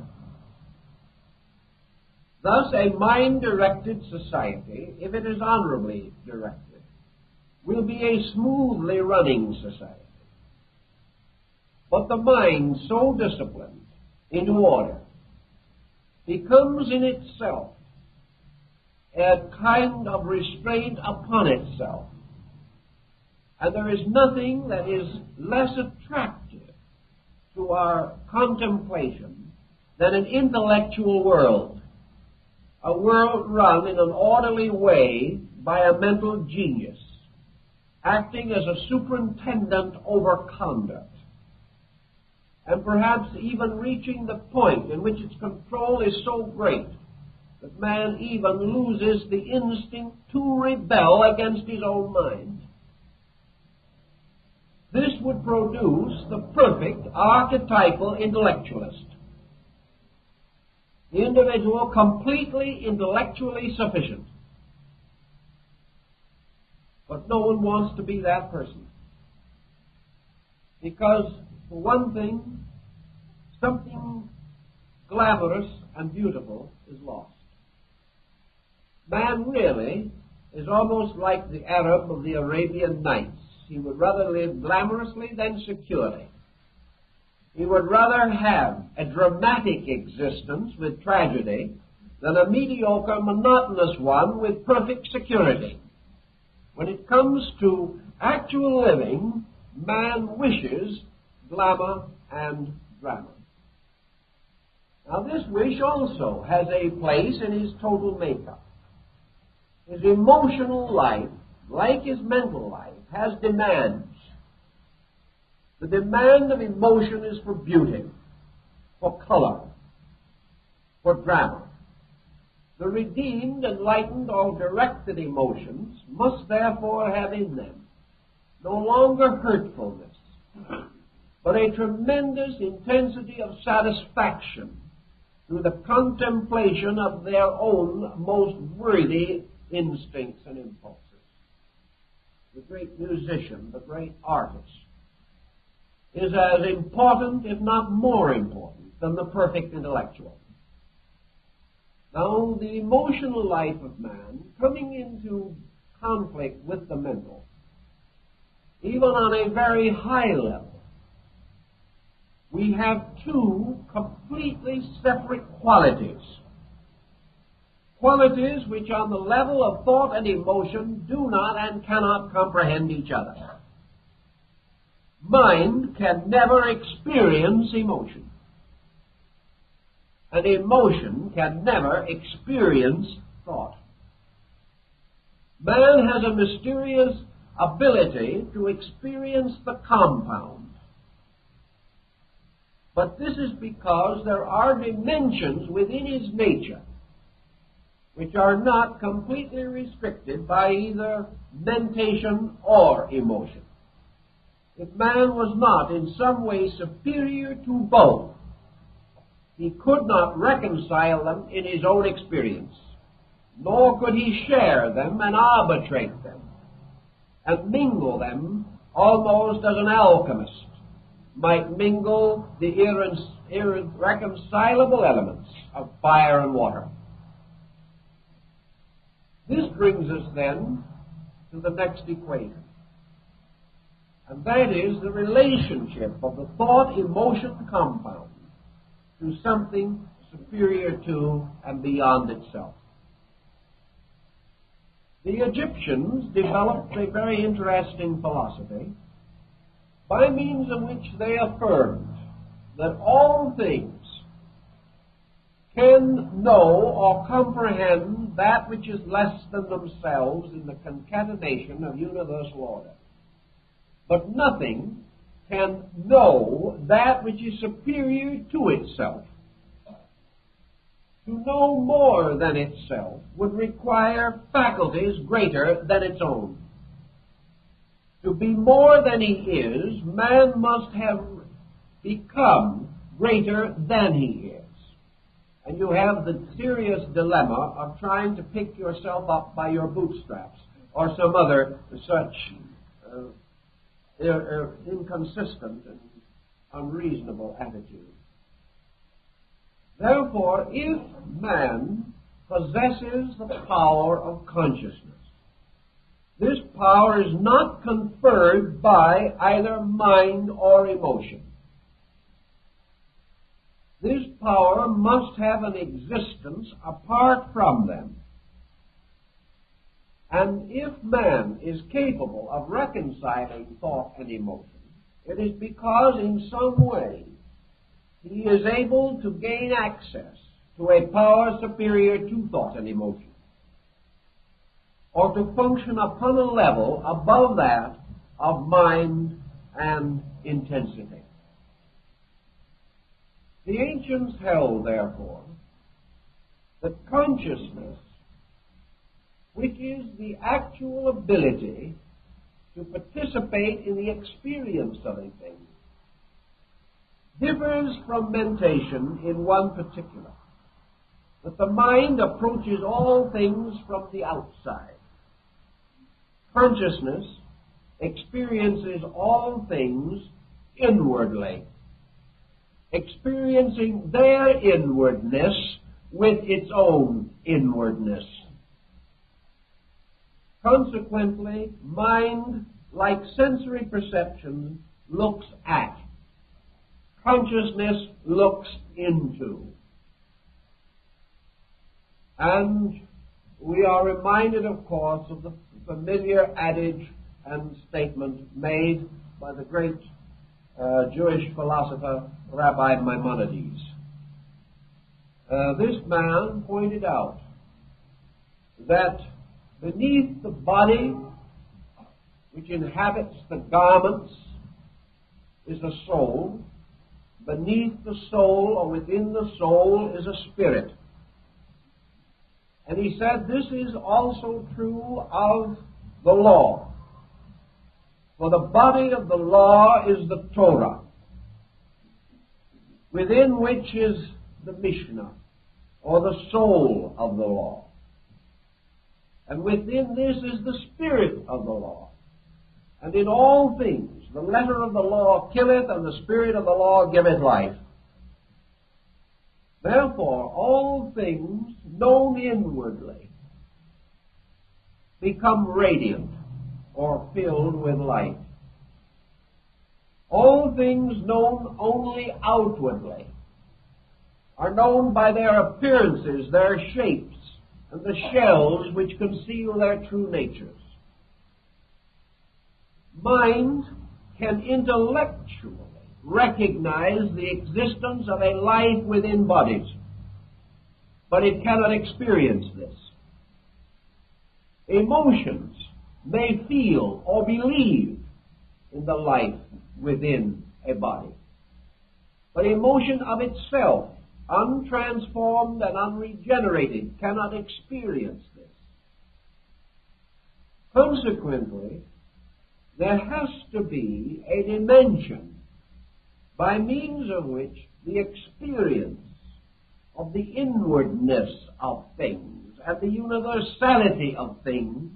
Thus, a mind-directed society, if it is honorably directed, will be a smoothly running society. But the mind so disciplined into order becomes in itself a kind of restraint upon itself. And there is nothing that is less attractive to our contemplation than an intellectual world, a world run in an orderly way by a mental genius, acting as a superintendent over conduct, and perhaps even reaching the point in which its control is so great that man even loses the instinct to rebel against his own mind. This would produce the perfect archetypal intellectualist, the individual completely intellectually sufficient. But no one wants to be that person, because, for one thing, something glamorous and beautiful is lost. Man really is almost like the Arab of the Arabian Nights. He would rather live glamorously than securely. He would rather have a dramatic existence with tragedy than a mediocre, monotonous one with perfect security. When it comes to actual living, man wishes glamour and drama. Now, this wish also has a place in his total makeup. His emotional life, like his mental life, has demands. The demand of emotion is for beauty, for color, for drama. The redeemed, enlightened, or directed emotions must therefore have in them no longer hurtfulness, but a tremendous intensity of satisfaction through the contemplation of their own most worthy instincts and impulses. The great musician, the great artist, is as important, if not more important, than the perfect intellectual. Now, the emotional life of man, coming into conflict with the mental, even on a very high level, we have two completely separate qualities. Qualities which on the level of thought and emotion do not and cannot comprehend each other. Mind can never experience emotion, and emotion can never experience thought. Man has a mysterious ability to experience the compound, but this is because there are dimensions within his nature which are not completely restricted by either mentation or emotion. If man was not in some way superior to both, he could not reconcile them in his own experience, nor could he share them and arbitrate them and mingle them almost as an alchemist might mingle the irreconcilable elements of fire and water. This brings us then to the next equation, and that is the relationship of the thought-emotion compound to something superior to and beyond itself. The Egyptians developed a very interesting philosophy by means of which they affirmed that all things can know or comprehend that which is less than themselves in the concatenation of universal order. But nothing can know that which is superior to itself. To know more than itself would require faculties greater than its own. To be more than he is, man must have become greater than he is. And you have the serious dilemma of trying to pick yourself up by your bootstraps or some other such inconsistent and unreasonable attitude. Therefore, if man possesses the power of consciousness, this power is not conferred by either mind or emotion. This power must have an existence apart from them. And if man is capable of reconciling thought and emotion, it is because in some way he is able to gain access to a power superior to thought and emotion, or to function upon a level above that of mind and intensity. The ancients held, therefore, that consciousness, which is the actual ability to participate in the experience of a thing, differs from mentation in one particular, that the mind approaches all things from the outside. Consciousness experiences all things inwardly, experiencing their inwardness with its own inwardness. Consequently, mind, like sensory perception, looks at. Consciousness looks into. And we are reminded, of course, of the familiar adage and statement made by the great Jewish philosopher Rabbi Maimonides. This man pointed out that beneath the body which inhabits the garments is a soul. Beneath the soul or within the soul is a spirit. And he said this is also true of the law. For the body of the law is the Torah, within which is the Mishnah, or the soul of the law. And within this is the spirit of the law. And in all things, the letter of the law killeth, and the spirit of the law giveth life. Therefore, all things known inwardly become radiant or filled with light. All things known only outwardly are known by their appearances, their shapes, and the shells which conceal their true natures. Mind can intellectually recognize the existence of a life within bodies, but it cannot experience this. Emotions may feel or believe in the life within a body, but emotion of itself, untransformed and unregenerated, cannot experience this. Consequently, there has to be a dimension by means of which the experience of the inwardness of things and the universality of things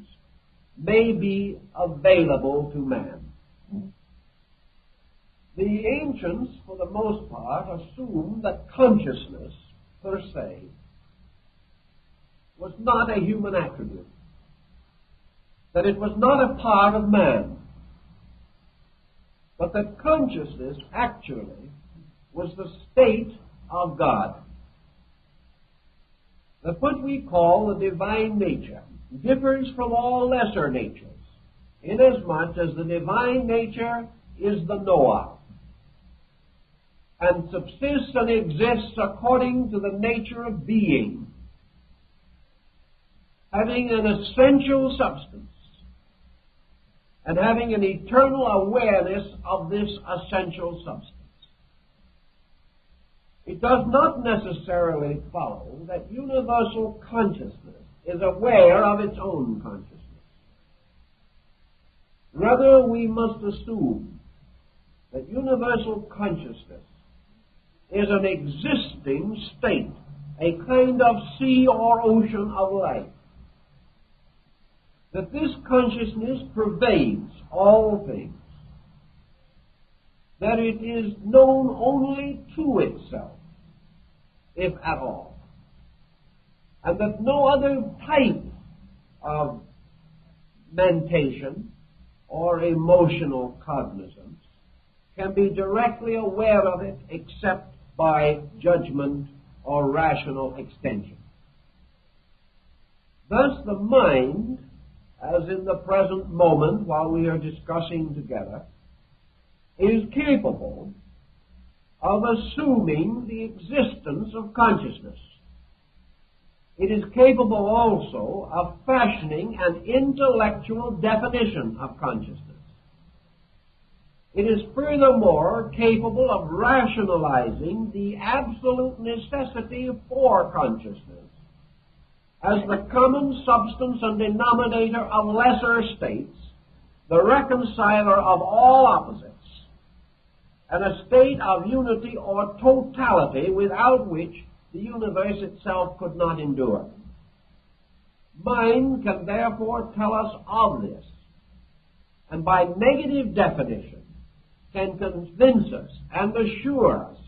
may be available to man. The ancients, for the most part, assumed that consciousness, per se, was not a human attribute, that it was not a part of man, but that consciousness actually was the state of God. That what we call the divine nature differs from all lesser natures, inasmuch as the divine nature is the knower, and subsists and exists according to the nature of being, having an essential substance, and having an eternal awareness of this essential substance. it does not necessarily follow that universal consciousness is aware of its own consciousness. Rather, we must assume that universal consciousness is an existing state, a kind of sea or ocean of life. That this consciousness pervades all things. That it is known only to itself, if at all. And that no other type of mentation or emotional cognizance can be directly aware of it except by judgment or rational extension. Thus the mind, as in the present moment while we are discussing together, is capable of assuming the existence of consciousness. It is capable also of fashioning an intellectual definition of consciousness. It is furthermore capable of rationalizing the absolute necessity for consciousness as the common substance and denominator of lesser states, the reconciler of all opposites, and a state of unity or totality without which the universe itself could not endure. Mind can therefore tell us of this, and by negative definition can convince us and assure us,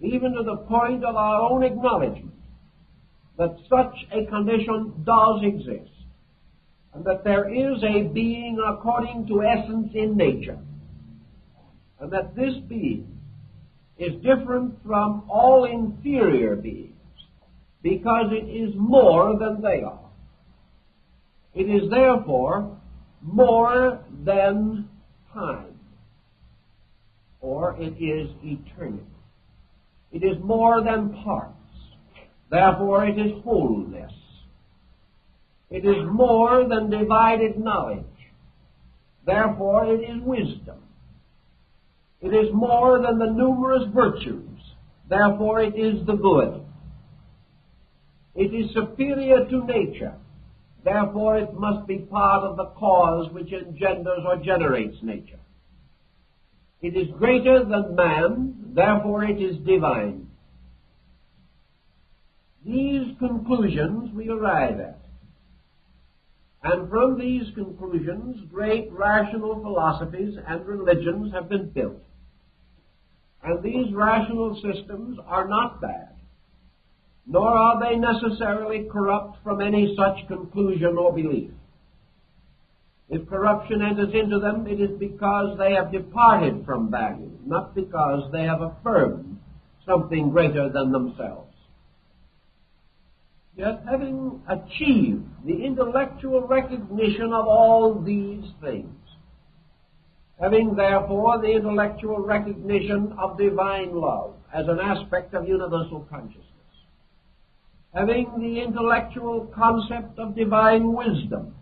even to the point of our own acknowledgement, that such a condition does exist, and that there is a being according to essence in nature, and that this being is different from all inferior beings because it is more than they are. It is therefore more than time, or it is eternity. It is more than parts, therefore it is wholeness. It is more than divided knowledge, therefore it is wisdom. It is more than the numerous virtues, therefore it is the good. It is superior to nature, therefore it must be part of the cause which engenders or generates nature. It is greater than man, therefore it is divine. These conclusions we arrive at. And from these conclusions, great rational philosophies and religions have been built. And these rational systems are not bad, nor are they necessarily corrupt from any such conclusion or belief. If corruption enters into them, it is because they have departed from value, not because they have affirmed something greater than themselves. Yet, having achieved the intellectual recognition of all these things, having therefore the intellectual recognition of divine love as an aspect of universal consciousness, having the intellectual concept of divine wisdom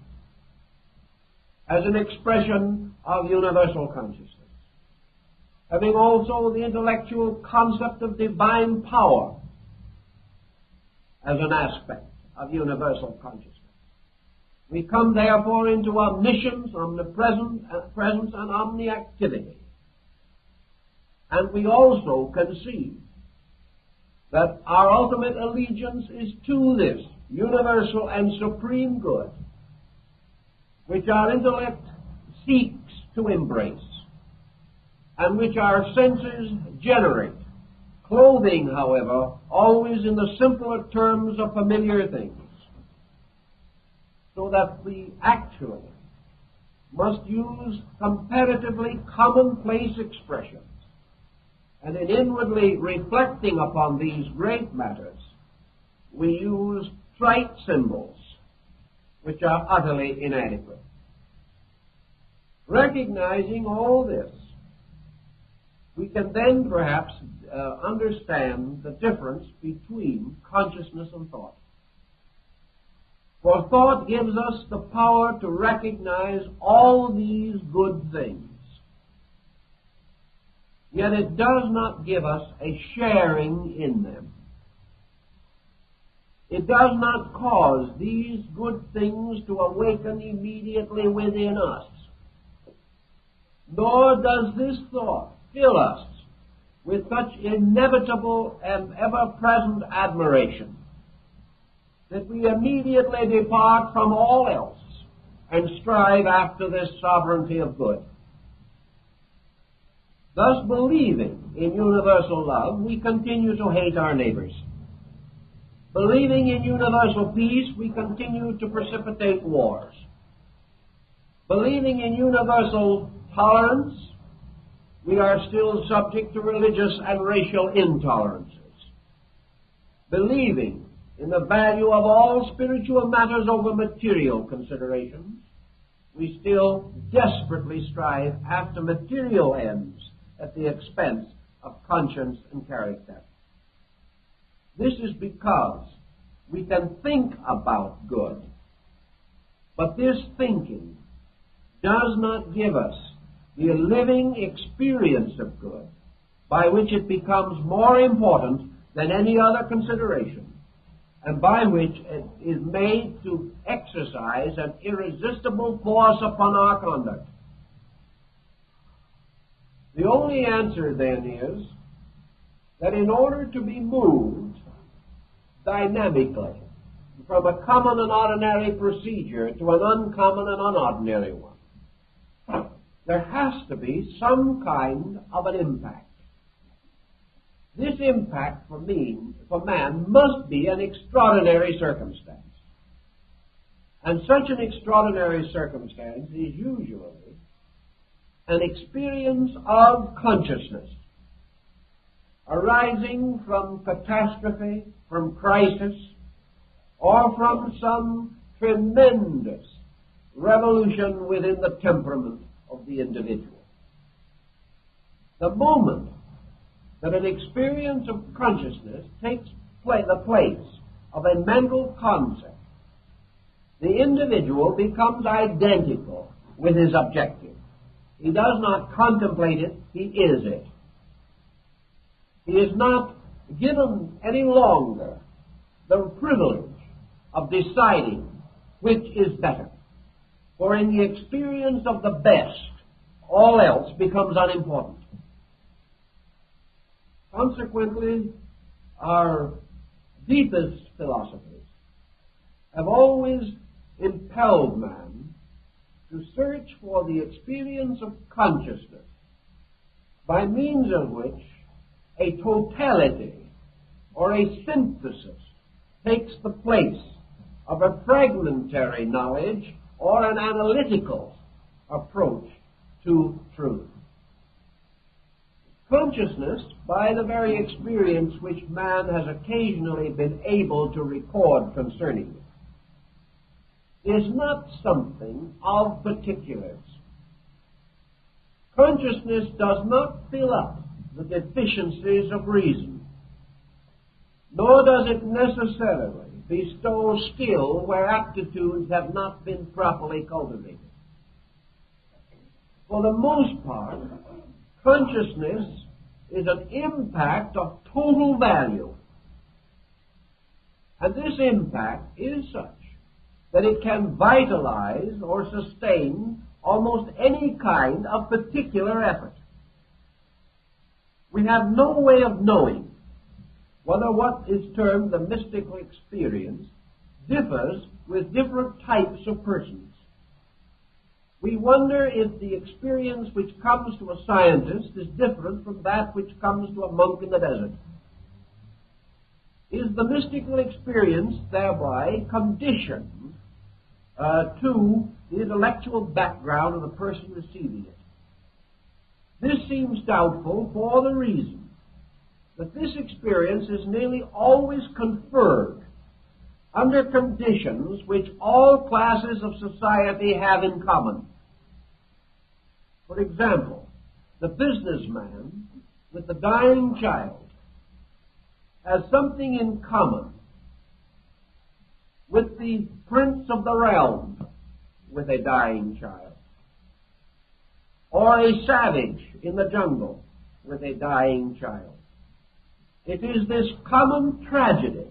as an expression of universal consciousness, having also the intellectual concept of divine power as an aspect of universal consciousness. We come therefore into omniscience, omnipresence, and omniactivity. And we also conceive that our ultimate allegiance is to this universal and supreme good, which our intellect seeks to embrace, and which our senses generate, clothing, however, always in the simpler terms of familiar things, so that we actually must use comparatively commonplace expressions, and in inwardly reflecting upon these great matters, we use trite symbols which are utterly inadequate. Recognizing all this, we can then perhaps understand the difference between consciousness and thought. For thought gives us the power to recognize all these good things. yet it does not give us a sharing in them. It does not cause these good things to awaken immediately within us. Nor does this thought fill us with such inevitable and ever-present admiration that we immediately depart from all else and strive after this sovereignty of good. Thus, believing in universal love, we continue to hate our neighbors. Believing in universal peace, we continue to precipitate wars. Believing in universal tolerance, we are still subject to religious and racial intolerances. Believing in the value of all spiritual matters over material considerations, we still desperately strive after material ends at the expense of conscience and character. This is because we can think about good, but this thinking does not give us the living experience of good by which it becomes more important than any other consideration, and by which it is made to exercise an irresistible force upon our conduct. The only answer then is that in order to be moved dynamically from a common and ordinary procedure to an uncommon and unordinary one, there has to be some kind of an impact. This impact for man must be an extraordinary circumstance. And such an extraordinary circumstance is usually an experience of consciousness arising from catastrophe, from crisis, or from some tremendous revolution within the temperament of the individual. The moment that an experience of consciousness takes the place of a mental concept, the individual becomes identical with his objective. He does not contemplate it, he is it. He is not given any longer the privilege of deciding which is better. For in the experience of the best, all else becomes unimportant. Consequently, our deepest philosophies have always impelled man to search for the experience of consciousness by means of which a totality or a synthesis takes the place of a fragmentary knowledge or an analytical approach to truth. Consciousness, by the very experience which man has occasionally been able to record concerning it, is not something of particulars. Consciousness does not fill up the deficiencies of reason, nor does it necessarily bestow skill where aptitudes have not been properly cultivated. For the most part, consciousness is an impact of total value. And this impact is such that it can vitalize or sustain almost any kind of particular effort. We have no way of knowing whether what is termed the mystical experience differs with different types of persons. We wonder if the experience which comes to a scientist is different from that which comes to a monk in the desert. Is the mystical experience thereby conditioned to the intellectual background of the person receiving it? This seems doubtful for the reason that this experience is nearly always conferred under conditions which all classes of society have in common. For example, the businessman with the dying child has something in common with the prince of the realm with a dying child, or a savage in the jungle with a dying child. It is this common tragedy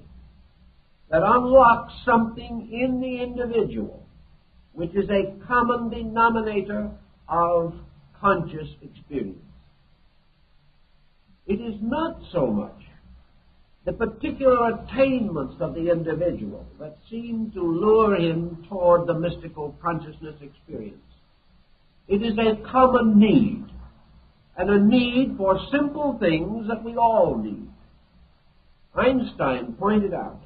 that unlocks something in the individual which is a common denominator of conscious experience. It is not so much the particular attainments of the individual that seem to lure him toward the mystical consciousness experience. It is a common need, and a need for simple things that we all need. Einstein pointed out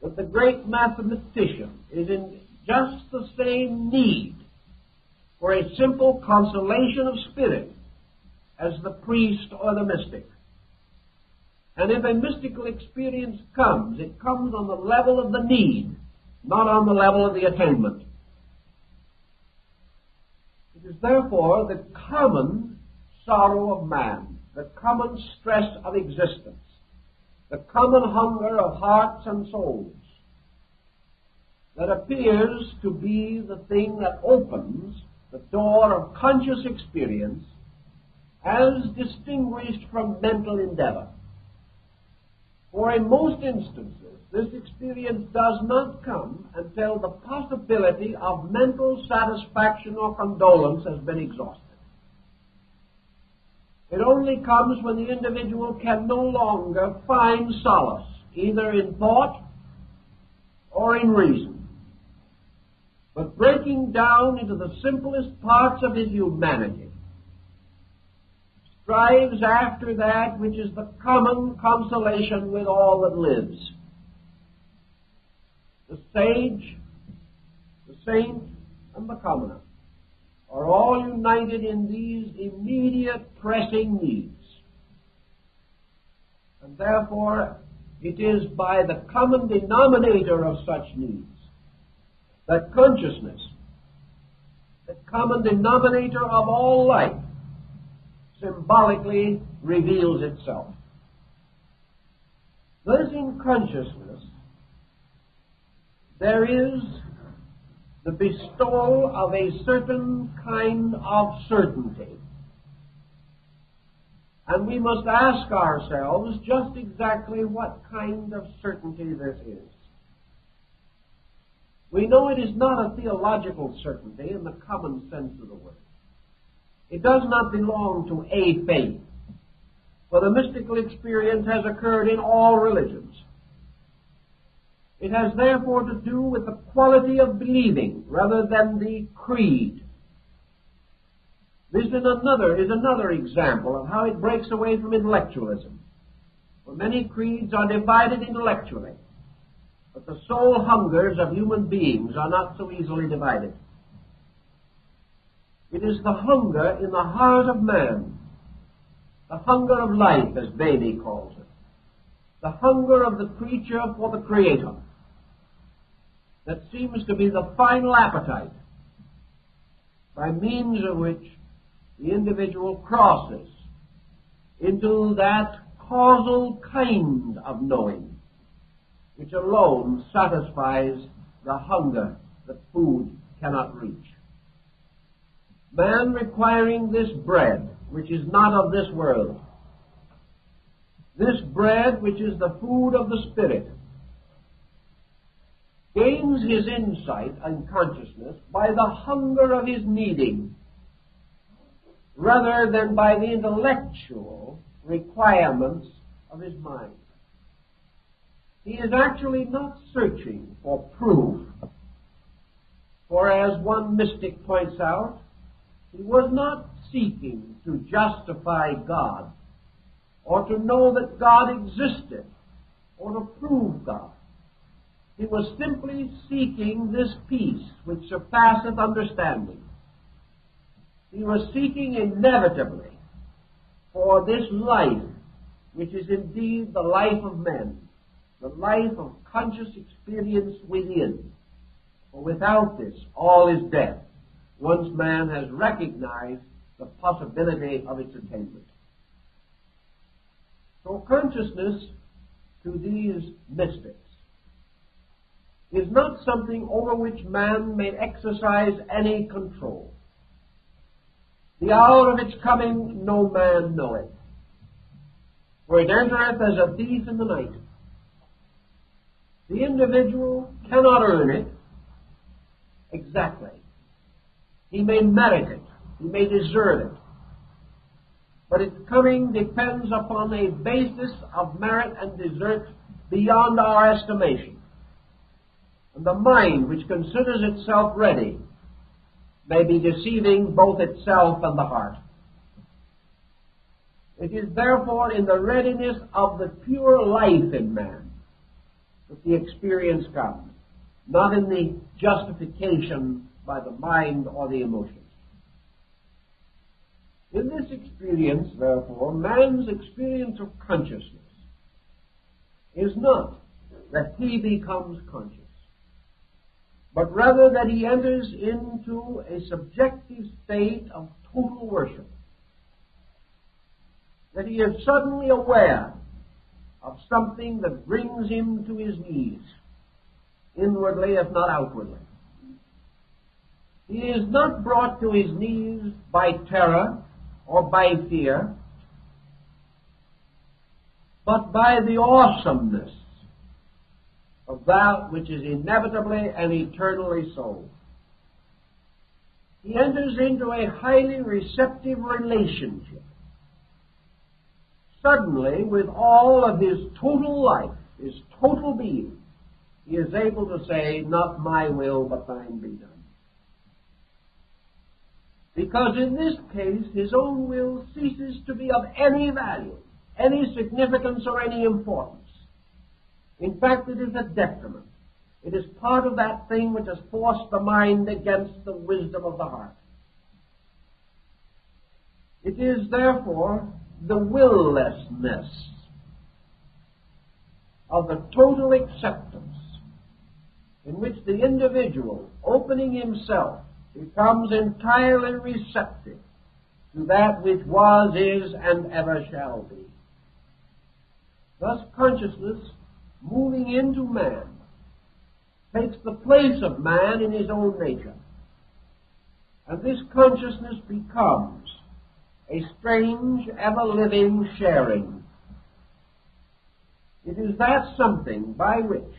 that the great mathematician is in just the same need for a simple consolation of spirit as the priest or the mystic. And if a mystical experience comes, it comes on the level of the need, not on the level of the attainment. It is therefore the common sorrow of man, the common stress of existence, the common hunger of hearts and souls that appears to be the thing that opens the door of conscious experience as distinguished from mental endeavor. For in most instances, this experience does not come until the possibility of mental satisfaction or condolence has been exhausted. It only comes when the individual can no longer find solace, either in thought or in reason, but breaking down into the simplest parts of his humanity, strives after that which is the common consolation with all that lives. The sage, the saint, and the commoner are all united in these immediate pressing needs. And therefore, it is by the common denominator of such needs that consciousness, the common denominator of all life, symbolically reveals itself. Thus, in consciousness, there is the bestowal of a certain kind of certainty. And we must ask ourselves just exactly what kind of certainty this is. We know it is not a theological certainty in the common sense of the word. It does not belong to a faith, for the mystical experience has occurred in all religions. It has therefore to do with the quality of believing rather than the creed. This is another example of how it breaks away from intellectualism. For many creeds are divided intellectually, but the soul hungers of human beings are not so easily divided. It is the hunger in the heart of man, the hunger of life, as Bailey calls it, the hunger of the creature for the Creator, that seems to be the final appetite by means of which the individual crosses into that causal kind of knowing which alone satisfies the hunger that food cannot reach. Man requiring this bread, which is not of this world, this bread which is the food of the Spirit, gains his insight and consciousness by the hunger of his needing, rather than by the intellectual requirements of his mind. He is actually not searching for proof, for as one mystic points out, he was not seeking to justify God, or to know that God existed, or to prove God. He was simply seeking this peace which surpasseth understanding. He was seeking inevitably for this life, which is indeed the life of men, the life of conscious experience within. For without this, all is death, once man has recognized the possibility of its attainment. So consciousness to these mystics is not something over which man may exercise any control. The hour of its coming no man knoweth. For it entereth as a thief in the night. The individual cannot earn it exactly. He may merit it. He may deserve it. But its coming depends upon a basis of merit and desert beyond our estimation. And the mind which considers itself ready may be deceiving both itself and the heart. It is therefore in the readiness of the pure life in man that the experience comes, not in the justification by the mind or the emotions. In this experience, therefore, man's experience of consciousness is not that he becomes conscious, but rather that he enters into a subjective state of total worship, that he is suddenly aware of something that brings him to his knees, inwardly if not outwardly. He is not brought to his knees by terror or by fear, but by the awesomeness of that which is inevitably and eternally so. He enters into a highly receptive relationship, suddenly, with all of his total life, his total being. He is able to say, not my will, but thine be done. Because in this case, his own will ceases to be of any value, any significance, or any importance. In fact, it is a detriment. It is part of that thing which has forced the mind against the wisdom of the heart. It is, therefore, the willlessness of the total acceptance in which the individual, opening himself, becomes entirely receptive to that which was, is, and ever shall be. Thus consciousness, moving into man, takes the place of man in his own nature. And this consciousness becomes a strange, ever-living sharing. It is that something by which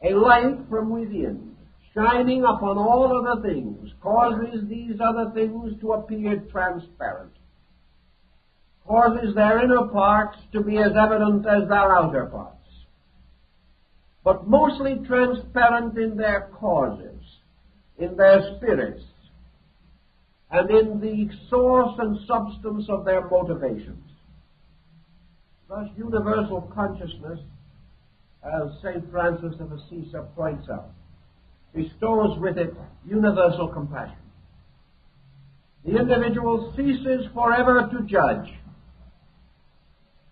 a light from within, shining upon all other things, causes these other things to appear transparent, causes their inner parts to be as evident as their outer parts, but mostly transparent in their causes, in their spirits, and in the source and substance of their motivations. Thus, universal consciousness, as St. Francis of Assisi points out, bestows with it universal compassion. The individual ceases forever to judge,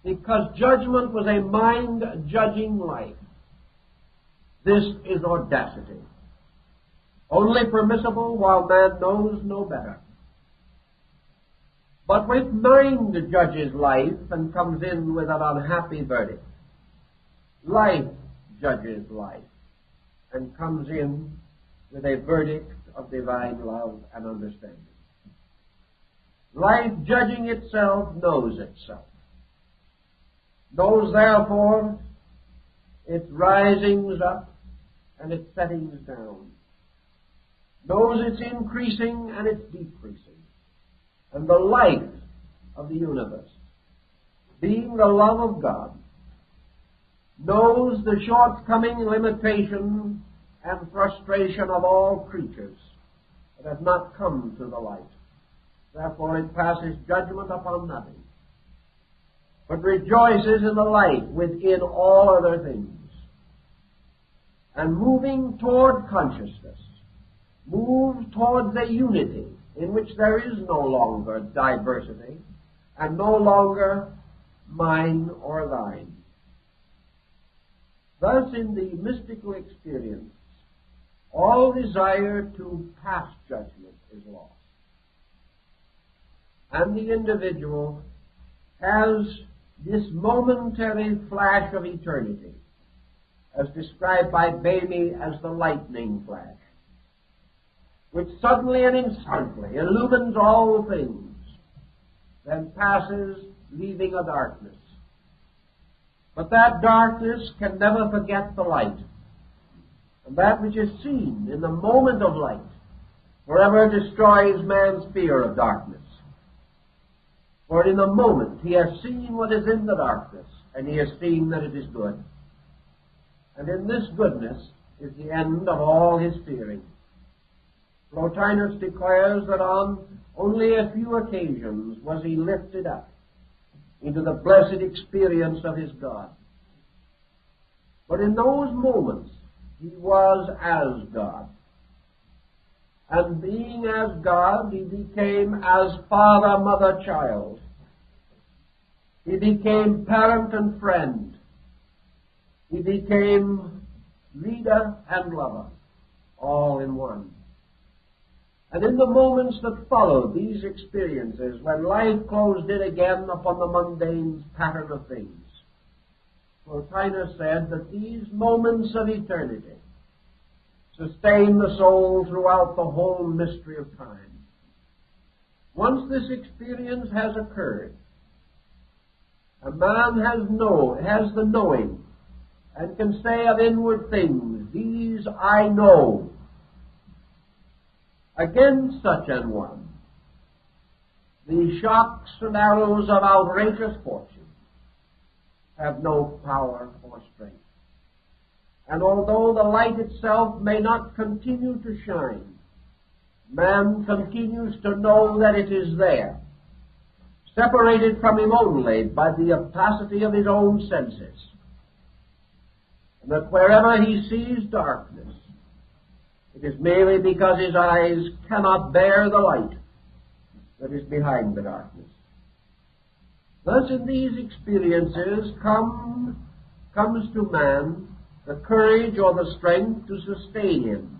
because judgment was a mind-judging life. This is audacity, only permissible while man knows no better. But when mind judges life and comes in with an unhappy verdict, life judges life and comes in with a verdict of divine love and understanding. Life, judging itself, knows itself, knows therefore its risings up and its settings down, knows its increasing and its decreasing, and the life of the universe, being the love of God, knows the shortcoming, limitation, and frustration of all creatures that have not come to the light. Therefore it passes judgment upon nothing, but rejoices in the light within all other things. And moving toward consciousness, moves towards a unity in which there is no longer diversity and no longer mine or thine. Thus, in the mystical experience, all desire to pass judgment is lost. And the individual has this momentary flash of eternity, as described by Bamey as the lightning flash. which suddenly and instantly illumines all things, then passes, leaving a darkness. But that darkness can never forget the light. And that which is seen in the moment of light forever destroys man's fear of darkness. For in the moment he has seen what is in the darkness, and he has seen that it is good. And in this goodness is the end of all his fearing. Plotinus declares that on only a few occasions was he lifted up into the blessed experience of his God. But in those moments he was as God. And being as God, he became as father, mother, child. He became parent and friend. He became leader and lover, all in one. And in the moments that followed these experiences, when life closed in again upon the mundane pattern of things, Plotinus said that these moments of eternity sustain the soul throughout the whole mystery of time. Once this experience has occurred, a man has the knowing and can say of inward things, these I know. Against such an one, the shocks and arrows of outrageous fortune have no power or strength. And although the light itself may not continue to shine, man continues to know that it is there, separated from him only by the opacity of his own senses, and that wherever he sees darkness, it is merely because his eyes cannot bear the light that is behind the darkness. Thus, in these experiences comes to man the courage or the strength to sustain him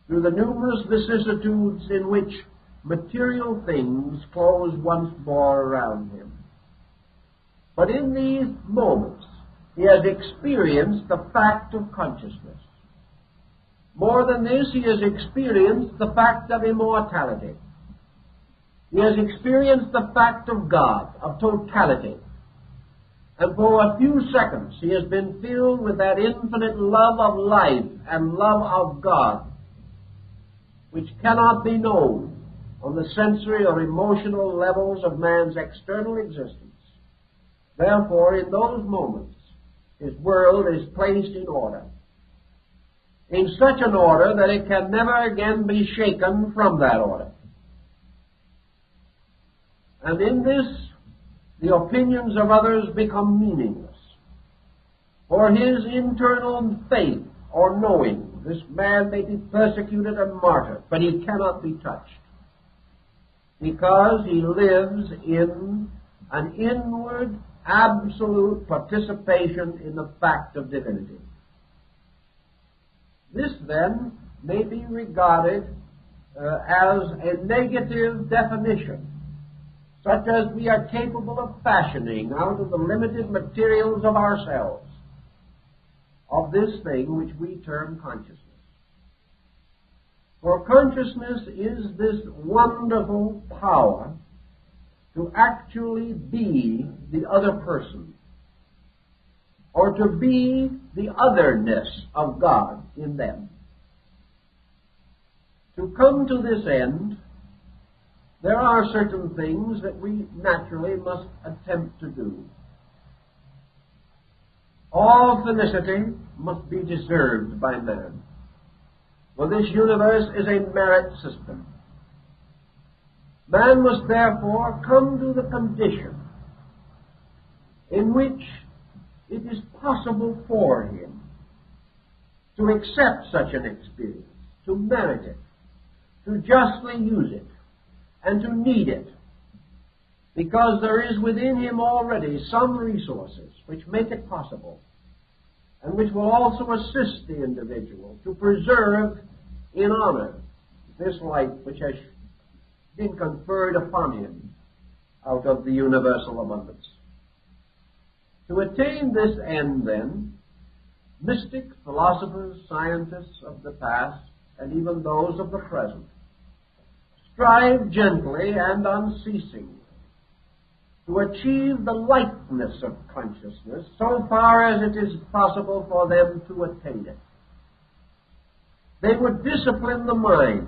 through the numerous vicissitudes in which material things close once more around him. But in these moments, he has experienced the fact of consciousness. More than this, he has experienced the fact of immortality. He has experienced the fact of God, of totality. And for a few seconds, he has been filled with that infinite love of life and love of God, which cannot be known on the sensory or emotional levels of man's external existence. Therefore, in those moments, his world is placed in order, in such an order that it can never again be shaken from that order. And in this, the opinions of others become meaningless. For his internal faith or knowing, this man may be persecuted and martyred, but he cannot be touched, because he lives in an inward, absolute participation in the fact of divinity. This, then, may be regarded as a negative definition, such as we are capable of fashioning out of the limited materials of ourselves, of this thing which we term consciousness. For consciousness is this wonderful power to actually be the other person, or to be the otherness of God in them. To come to this end, there are certain things that we naturally must attempt to do. All felicity must be deserved by man, for this universe is a merit system. Man must therefore come to the condition in which it is possible for him to accept such an experience, to merit it, to justly use it, and to need it, because there is within him already some resources which make it possible, and which will also assist the individual to preserve in honor this light which has been conferred upon him out of the universal abundance. To attain this end, then, mystics, philosophers, scientists of the past and even those of the present, strive gently and unceasingly to achieve the likeness of consciousness so far as it is possible for them to attain it. They would discipline the mind,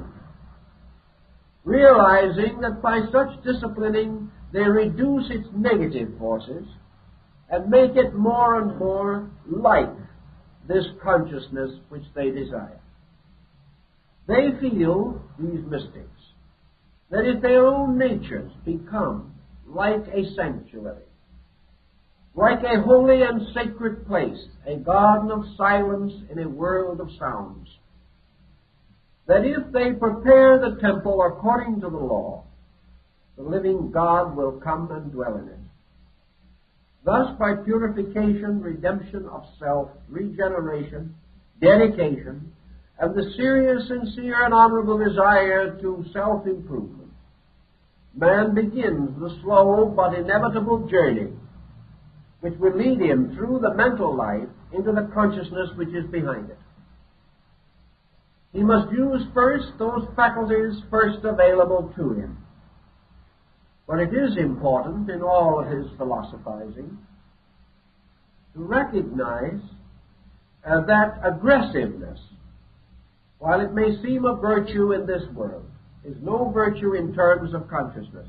realizing that by such disciplining they reduce its negative forces and make it more and more like this consciousness which they desire. They feel, these mystics, that if their own natures become like a sanctuary, like a holy and sacred place, a garden of silence in a world of sounds, that if they prepare the temple according to the law, the living God will come and dwell in it. Thus, by purification, redemption of self, regeneration, dedication, and the serious, sincere, and honorable desire to self-improvement, man begins the slow but inevitable journey which will lead him through the mental life into the consciousness which is behind it. He must use first those faculties first available to him. But it is important in all of his philosophizing to recognize that aggressiveness, while it may seem a virtue in this world, is no virtue in terms of consciousness.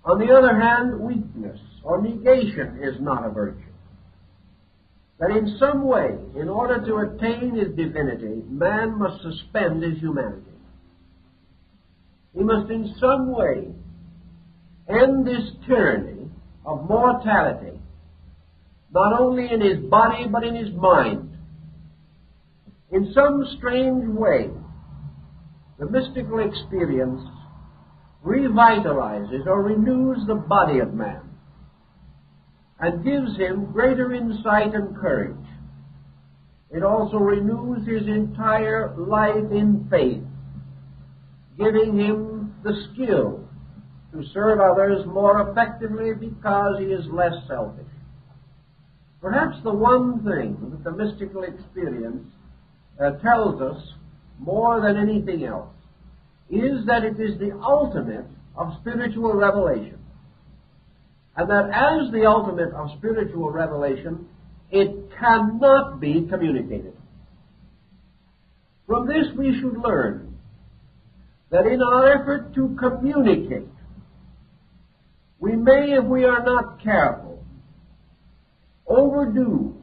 On the other hand, weakness or negation is not a virtue. That in some way, in order to attain his divinity, man must suspend his humanity. He must in some way end this tyranny of mortality, not only in his body but in his mind. In some strange way, the mystical experience revitalizes or renews the body of man and gives him greater insight and courage. It also renews his entire life in faith, giving him the skill to serve others more effectively because he is less selfish. Perhaps the one thing that the mystical experience tells us more than anything else is that it is the ultimate of spiritual revelation. And that as the ultimate of spiritual revelation, it cannot be communicated. From this we should learn that in our effort to communicate, we may, if we are not careful, overdo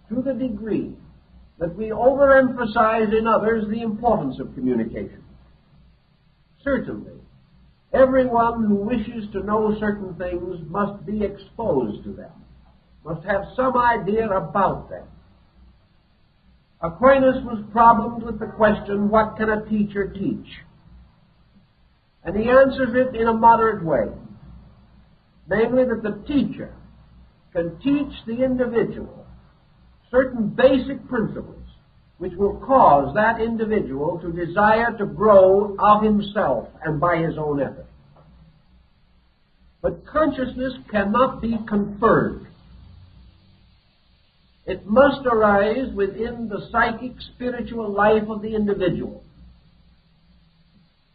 to the degree that we overemphasize in others the importance of communication. Certainly, everyone who wishes to know certain things must be exposed to them, must have some idea about them. Aquinas was problemed with the question, what can a teacher teach? And he answers it in a moderate way, namely that the teacher can teach the individual certain basic principles which will cause that individual to desire to grow of himself and by his own effort. But consciousness cannot be conferred. It must arise within the psychic, spiritual life of the individual.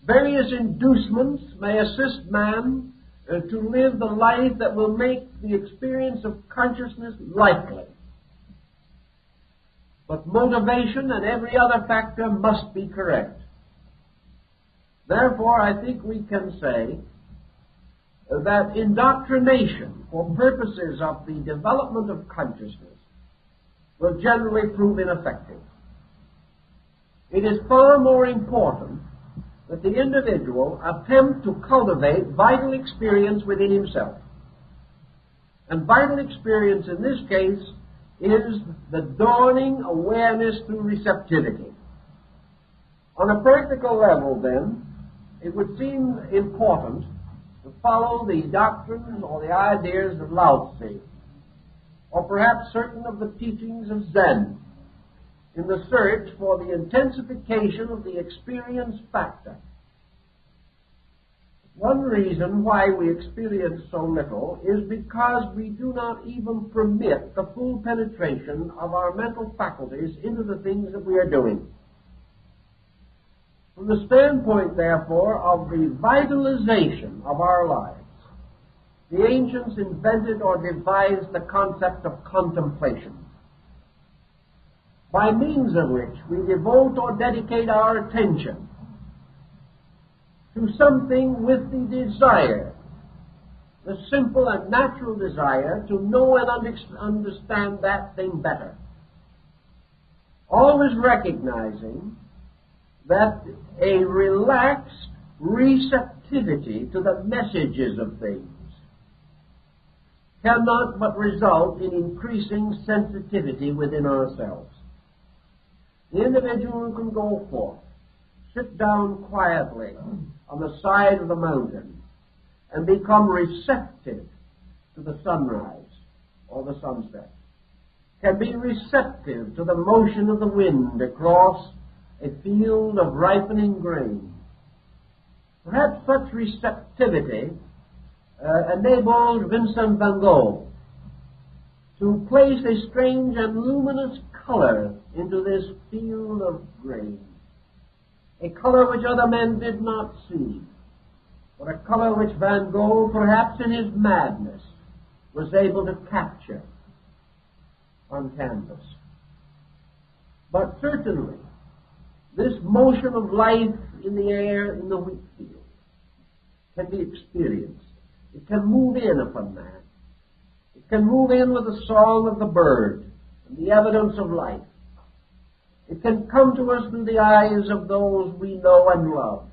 Various inducements may assist man to live the life that will make the experience of consciousness likely. But motivation and every other factor must be correct. Therefore, I think we can say that indoctrination for purposes of the development of consciousness will generally prove ineffective. It is far more important that the individual attempt to cultivate vital experience within himself. And vital experience in this case is the dawning awareness through receptivity. On a practical level, then, it would seem important to follow the doctrines or the ideas of Lao Tzu, or perhaps certain of the teachings of Zen, in the search for the intensification of the experience factor. One reason why we experience so little is because we do not even permit the full penetration of our mental faculties into the things that we are doing. From the standpoint, therefore, of the vitalization of our lives, the ancients invented or devised the concept of contemplation, by means of which we devote or dedicate our attention to something with the desire, the simple and natural desire to know and understand that thing better. Always recognizing that a relaxed receptivity to the messages of things cannot but result in increasing sensitivity within ourselves. The individual who can go forth, sit down quietly on the side of the mountain, and become receptive to the sunrise or the sunset, can be receptive to the motion of the wind across a field of ripening grain. Perhaps such receptivity enabled Vincent van Gogh to place a strange and luminous color into this field of grain, a color which other men did not see, but a color which Van Gogh, perhaps in his madness, was able to capture on canvas. But certainly, this motion of life in the air in the wheat field can be experienced. It can move in upon man. It can move in with the song of the bird and the evidence of life. It can come to us through the eyes of those we know and love.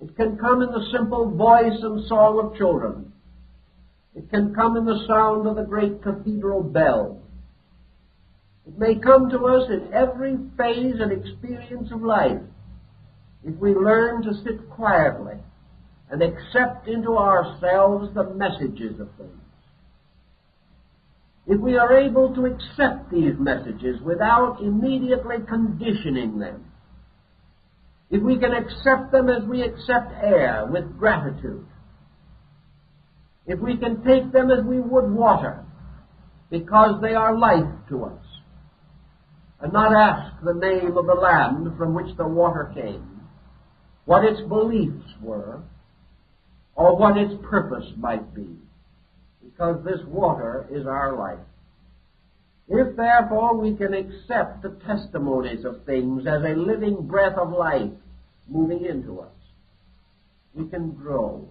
It can come in the simple voice and song of children. It can come in the sound of the great cathedral bell. It may come to us in every phase and experience of life if we learn to sit quietly and accept into ourselves the messages of things. If we are able to accept these messages without immediately conditioning them, if we can accept them as we accept air with gratitude, if we can take them as we would water because they are life to us, and not ask the name of the land from which the water came, what its beliefs were, or what its purpose might be, because this water is our life. If, therefore, we can accept the testimonies of things as a living breath of life moving into us, we can grow.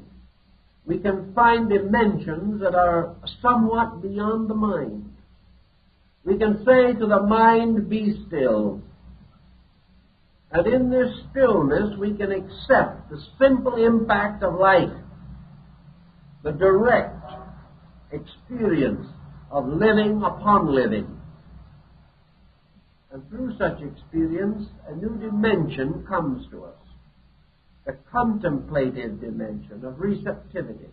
We can find dimensions that are somewhat beyond the mind. We can say to the mind, be still. And in this stillness, we can accept the simple impact of life, the direct experience of living upon living. And through such experience, a new dimension comes to us, the contemplative dimension of receptivity.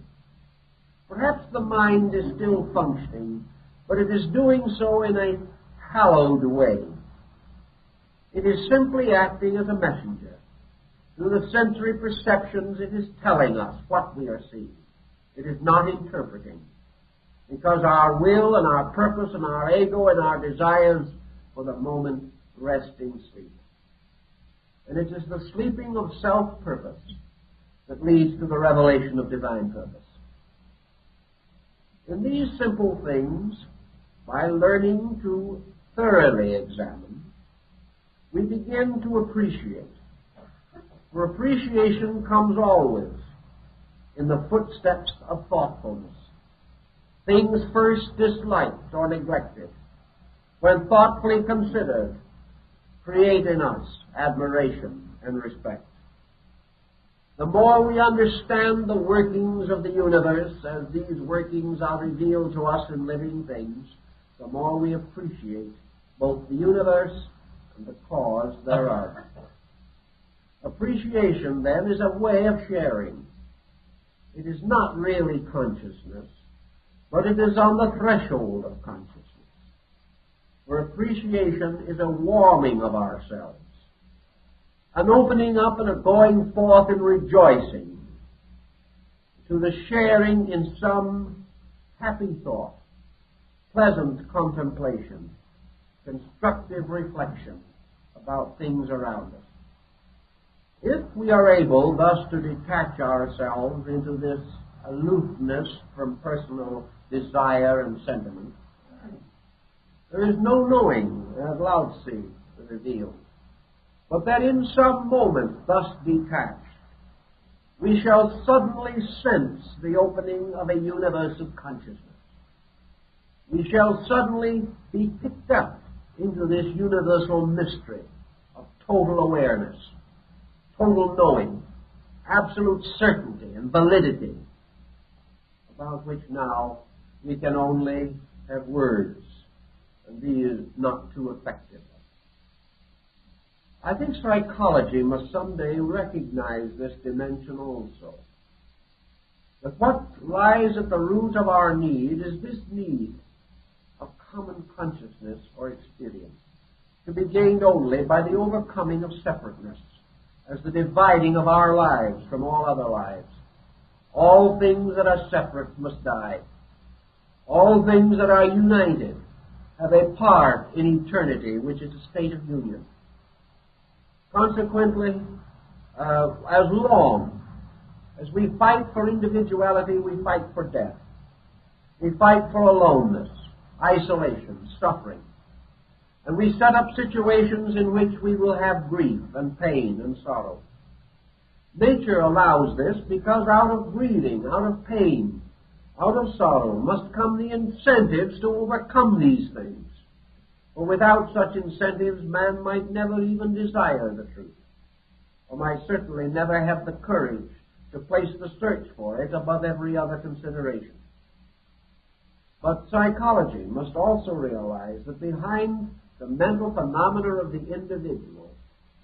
Perhaps the mind is still functioning, but it is doing so in a hallowed way. It is simply acting as a messenger. Through the sensory perceptions, it is telling us what we are seeing. It is not interpreting, because our will and our purpose and our ego and our desires for the moment rest in sleep. And it is the sleeping of self-purpose that leads to the revelation of divine purpose. In these simple things, by learning to thoroughly examine, we begin to appreciate. For appreciation comes always in the footsteps of thoughtfulness. Things first disliked or neglected, when thoughtfully considered, create in us admiration and respect. The more we understand the workings of the universe, as these workings are revealed to us in living things, the more we appreciate both the universe and the cause thereof. Appreciation, then, is a way of sharing. It is not really consciousness, but it is on the threshold of consciousness. For appreciation is a warming of ourselves, an opening up and a going forth in rejoicing to the sharing in some happy thought, pleasant contemplation, constructive reflection about things around us. If we are able thus to detach ourselves into this aloofness from personal desire and sentiment, there is no knowing, as Lao-Tzu revealed, but that in some moment thus detached, we shall suddenly sense the opening of a universe of consciousness. We shall suddenly be picked up into this universal mystery of total awareness, total knowing, absolute certainty and validity, about which now we can only have words, and these not too effective. I think psychology must someday recognize this dimension also. That what lies at the root of our need is this need of common consciousness or experience, to be gained only by the overcoming of separateness, as the dividing of our lives from all other lives. All things that are separate must die. All things that are united have a part in eternity, which is a state of union. Consequently, as long as we fight for individuality, we fight for death. We fight for aloneness, isolation, suffering. And we set up situations in which we will have grief and pain and sorrow. Nature allows this because out of grieving, out of pain, out of sorrow must come the incentives to overcome these things. For without such incentives, man might never even desire the truth, or might certainly never have the courage to place the search for it above every other consideration. But psychology must also realize that behind the mental phenomena of the individual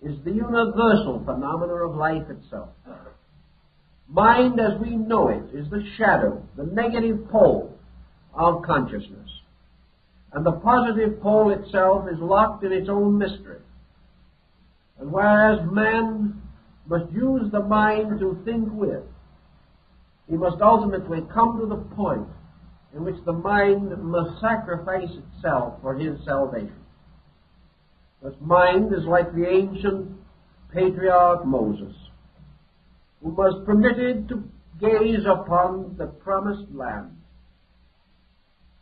is the universal phenomena of life itself. Mind as we know it is the shadow, the negative pole of consciousness. And the positive pole itself is locked in its own mystery. And whereas man must use the mind to think with, he must ultimately come to the point in which the mind must sacrifice itself for his salvation. This mind is like the ancient patriarch Moses, who was permitted to gaze upon the promised land.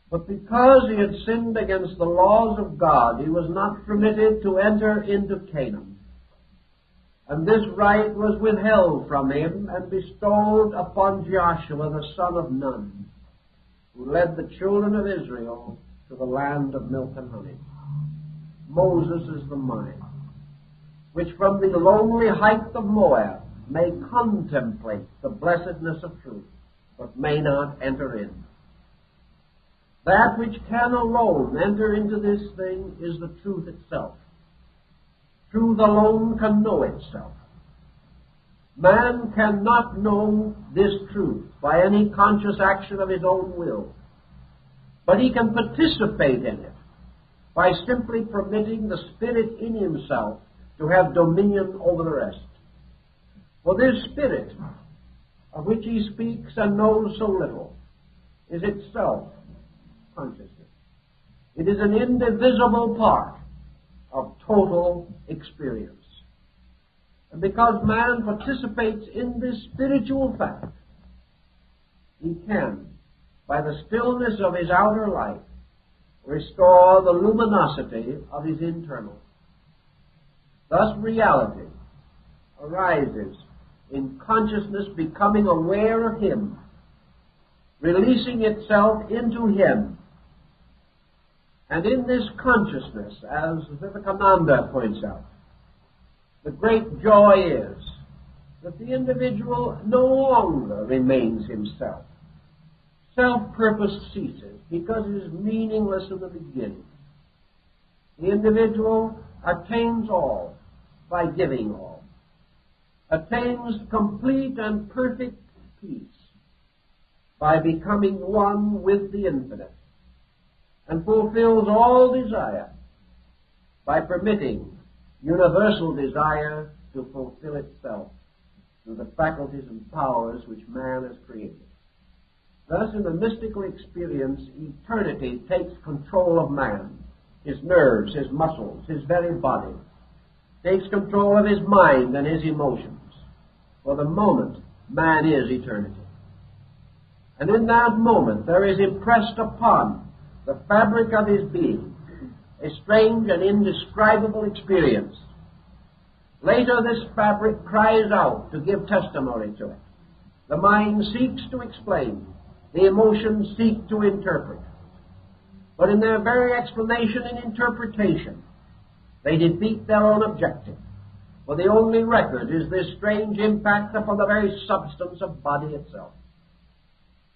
But because he had sinned against the laws of God, he was not permitted to enter into Canaan. And this right was withheld from him and bestowed upon Joshua, the son of Nun, who led the children of Israel to the land of milk and honey. Moses is the mind, which from the lonely height of Moab may contemplate the blessedness of truth, but may not enter in. That which can alone enter into this thing is the truth itself. Truth alone can know itself. Man cannot know this truth by any conscious action of his own will, but he can participate in it by simply permitting the Spirit in himself to have dominion over the rest. For this Spirit, of which he speaks and knows so little, is itself consciousness. It is an indivisible part of total experience. And because man participates in this spiritual fact, he can, by the stillness of his outer life, restore the luminosity of his internal. Thus reality arises in consciousness becoming aware of him, releasing itself into him. And in this consciousness, as Vivekananda points out, the great joy is that the individual no longer remains himself. Self-purpose ceases because it is meaningless in the beginning. The individual attains all by giving all, attains complete and perfect peace by becoming one with the infinite, and fulfills all desire by permitting universal desire to fulfill itself through the faculties and powers which man has created. Thus, in the mystical experience, eternity takes control of man, his nerves, his muscles, his very body, takes control of his mind and his emotions. For the moment, man is eternity. And in that moment, there is impressed upon the fabric of his being a strange and indescribable experience. Later, this fabric cries out to give testimony to it. The mind seeks to explain. The emotions seek to interpret. But in their very explanation and interpretation, they defeat their own objective. For the only record is this strange impact upon the very substance of body itself.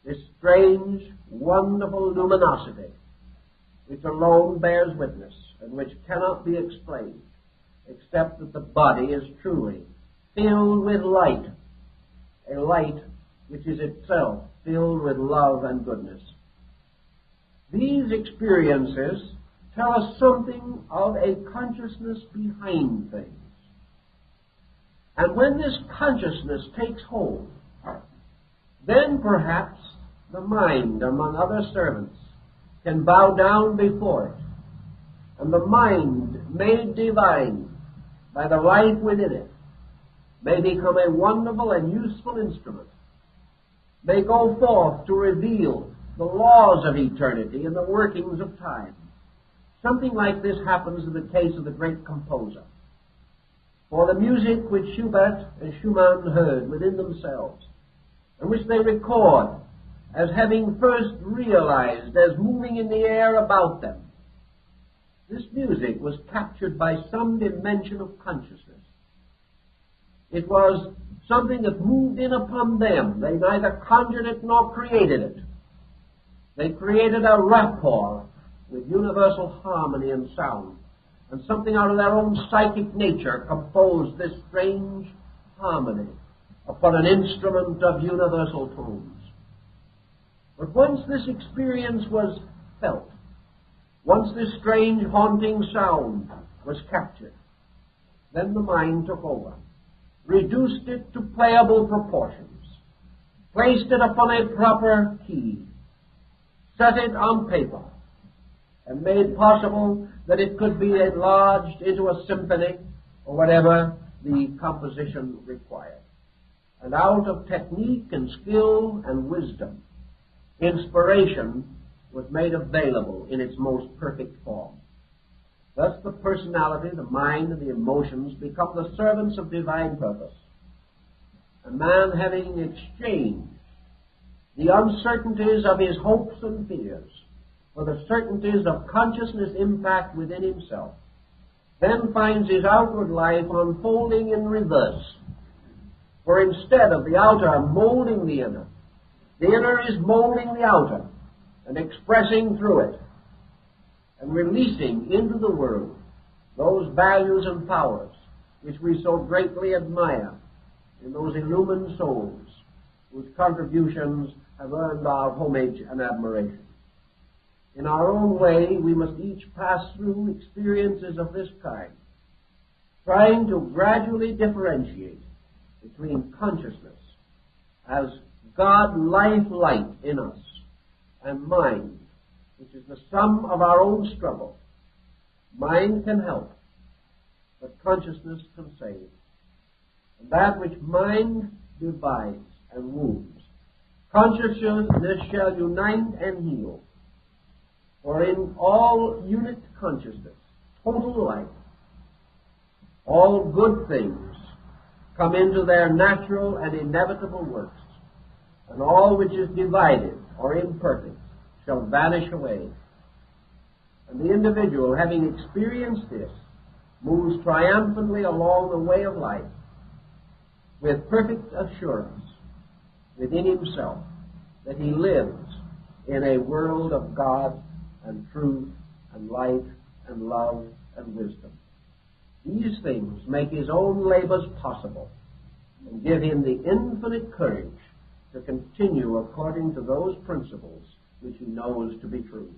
This strange, wonderful luminosity, which alone bears witness and which cannot be explained, except that the body is truly filled with light, a light which is itself filled with love and goodness. These experiences tell us something of a consciousness behind things. And when this consciousness takes hold, then perhaps the mind, among other servants, can bow down before it. And the mind, made divine by the life within it, may become a wonderful and useful instrument, may go forth to reveal the laws of eternity and the workings of time. Something like this happens in the case of the great composer. For the music which Schubert and Schumann heard within themselves, and which they record as having first realized as moving in the air about them, this music was captured by some dimension of consciousness. It was something that moved in upon them. They neither conjured it nor created it. They created a rapport with universal harmony and sound, and something out of their own psychic nature composed this strange harmony upon an instrument of universal tones. But once this experience was felt, once this strange haunting sound was captured, then the mind took over, reduced it to playable proportions, placed it upon a proper key, set it on paper, and made possible that it could be enlarged into a symphony or whatever the composition required. And out of technique and skill and wisdom, inspiration was made available in its most perfect form. Thus the personality, the mind, and the emotions become the servants of divine purpose. A man having exchanged the uncertainties of his hopes and fears for the certainties of consciousness impact within himself, then finds his outward life unfolding in reverse. For instead of the outer molding the inner is molding the outer and expressing through it and releasing into the world those values and powers which we so greatly admire in those illumined souls whose contributions have earned our homage and admiration. In our own way, we must each pass through experiences of this kind, trying to gradually differentiate between consciousness as God life light in us and mind, which is the sum of our own struggle. Mind can help, but consciousness can save. And that which mind divides and wounds, consciousness shall unite and heal. For in all unit consciousness, total life, all good things come into their natural and inevitable works, and all which is divided or imperfect shall vanish away. And the individual, having experienced this, moves triumphantly along the way of life with perfect assurance within himself that he lives in a world of God and truth and light and love and wisdom. These things make his own labors possible and give him the infinite courage to continue according to those principles which he knows to be true.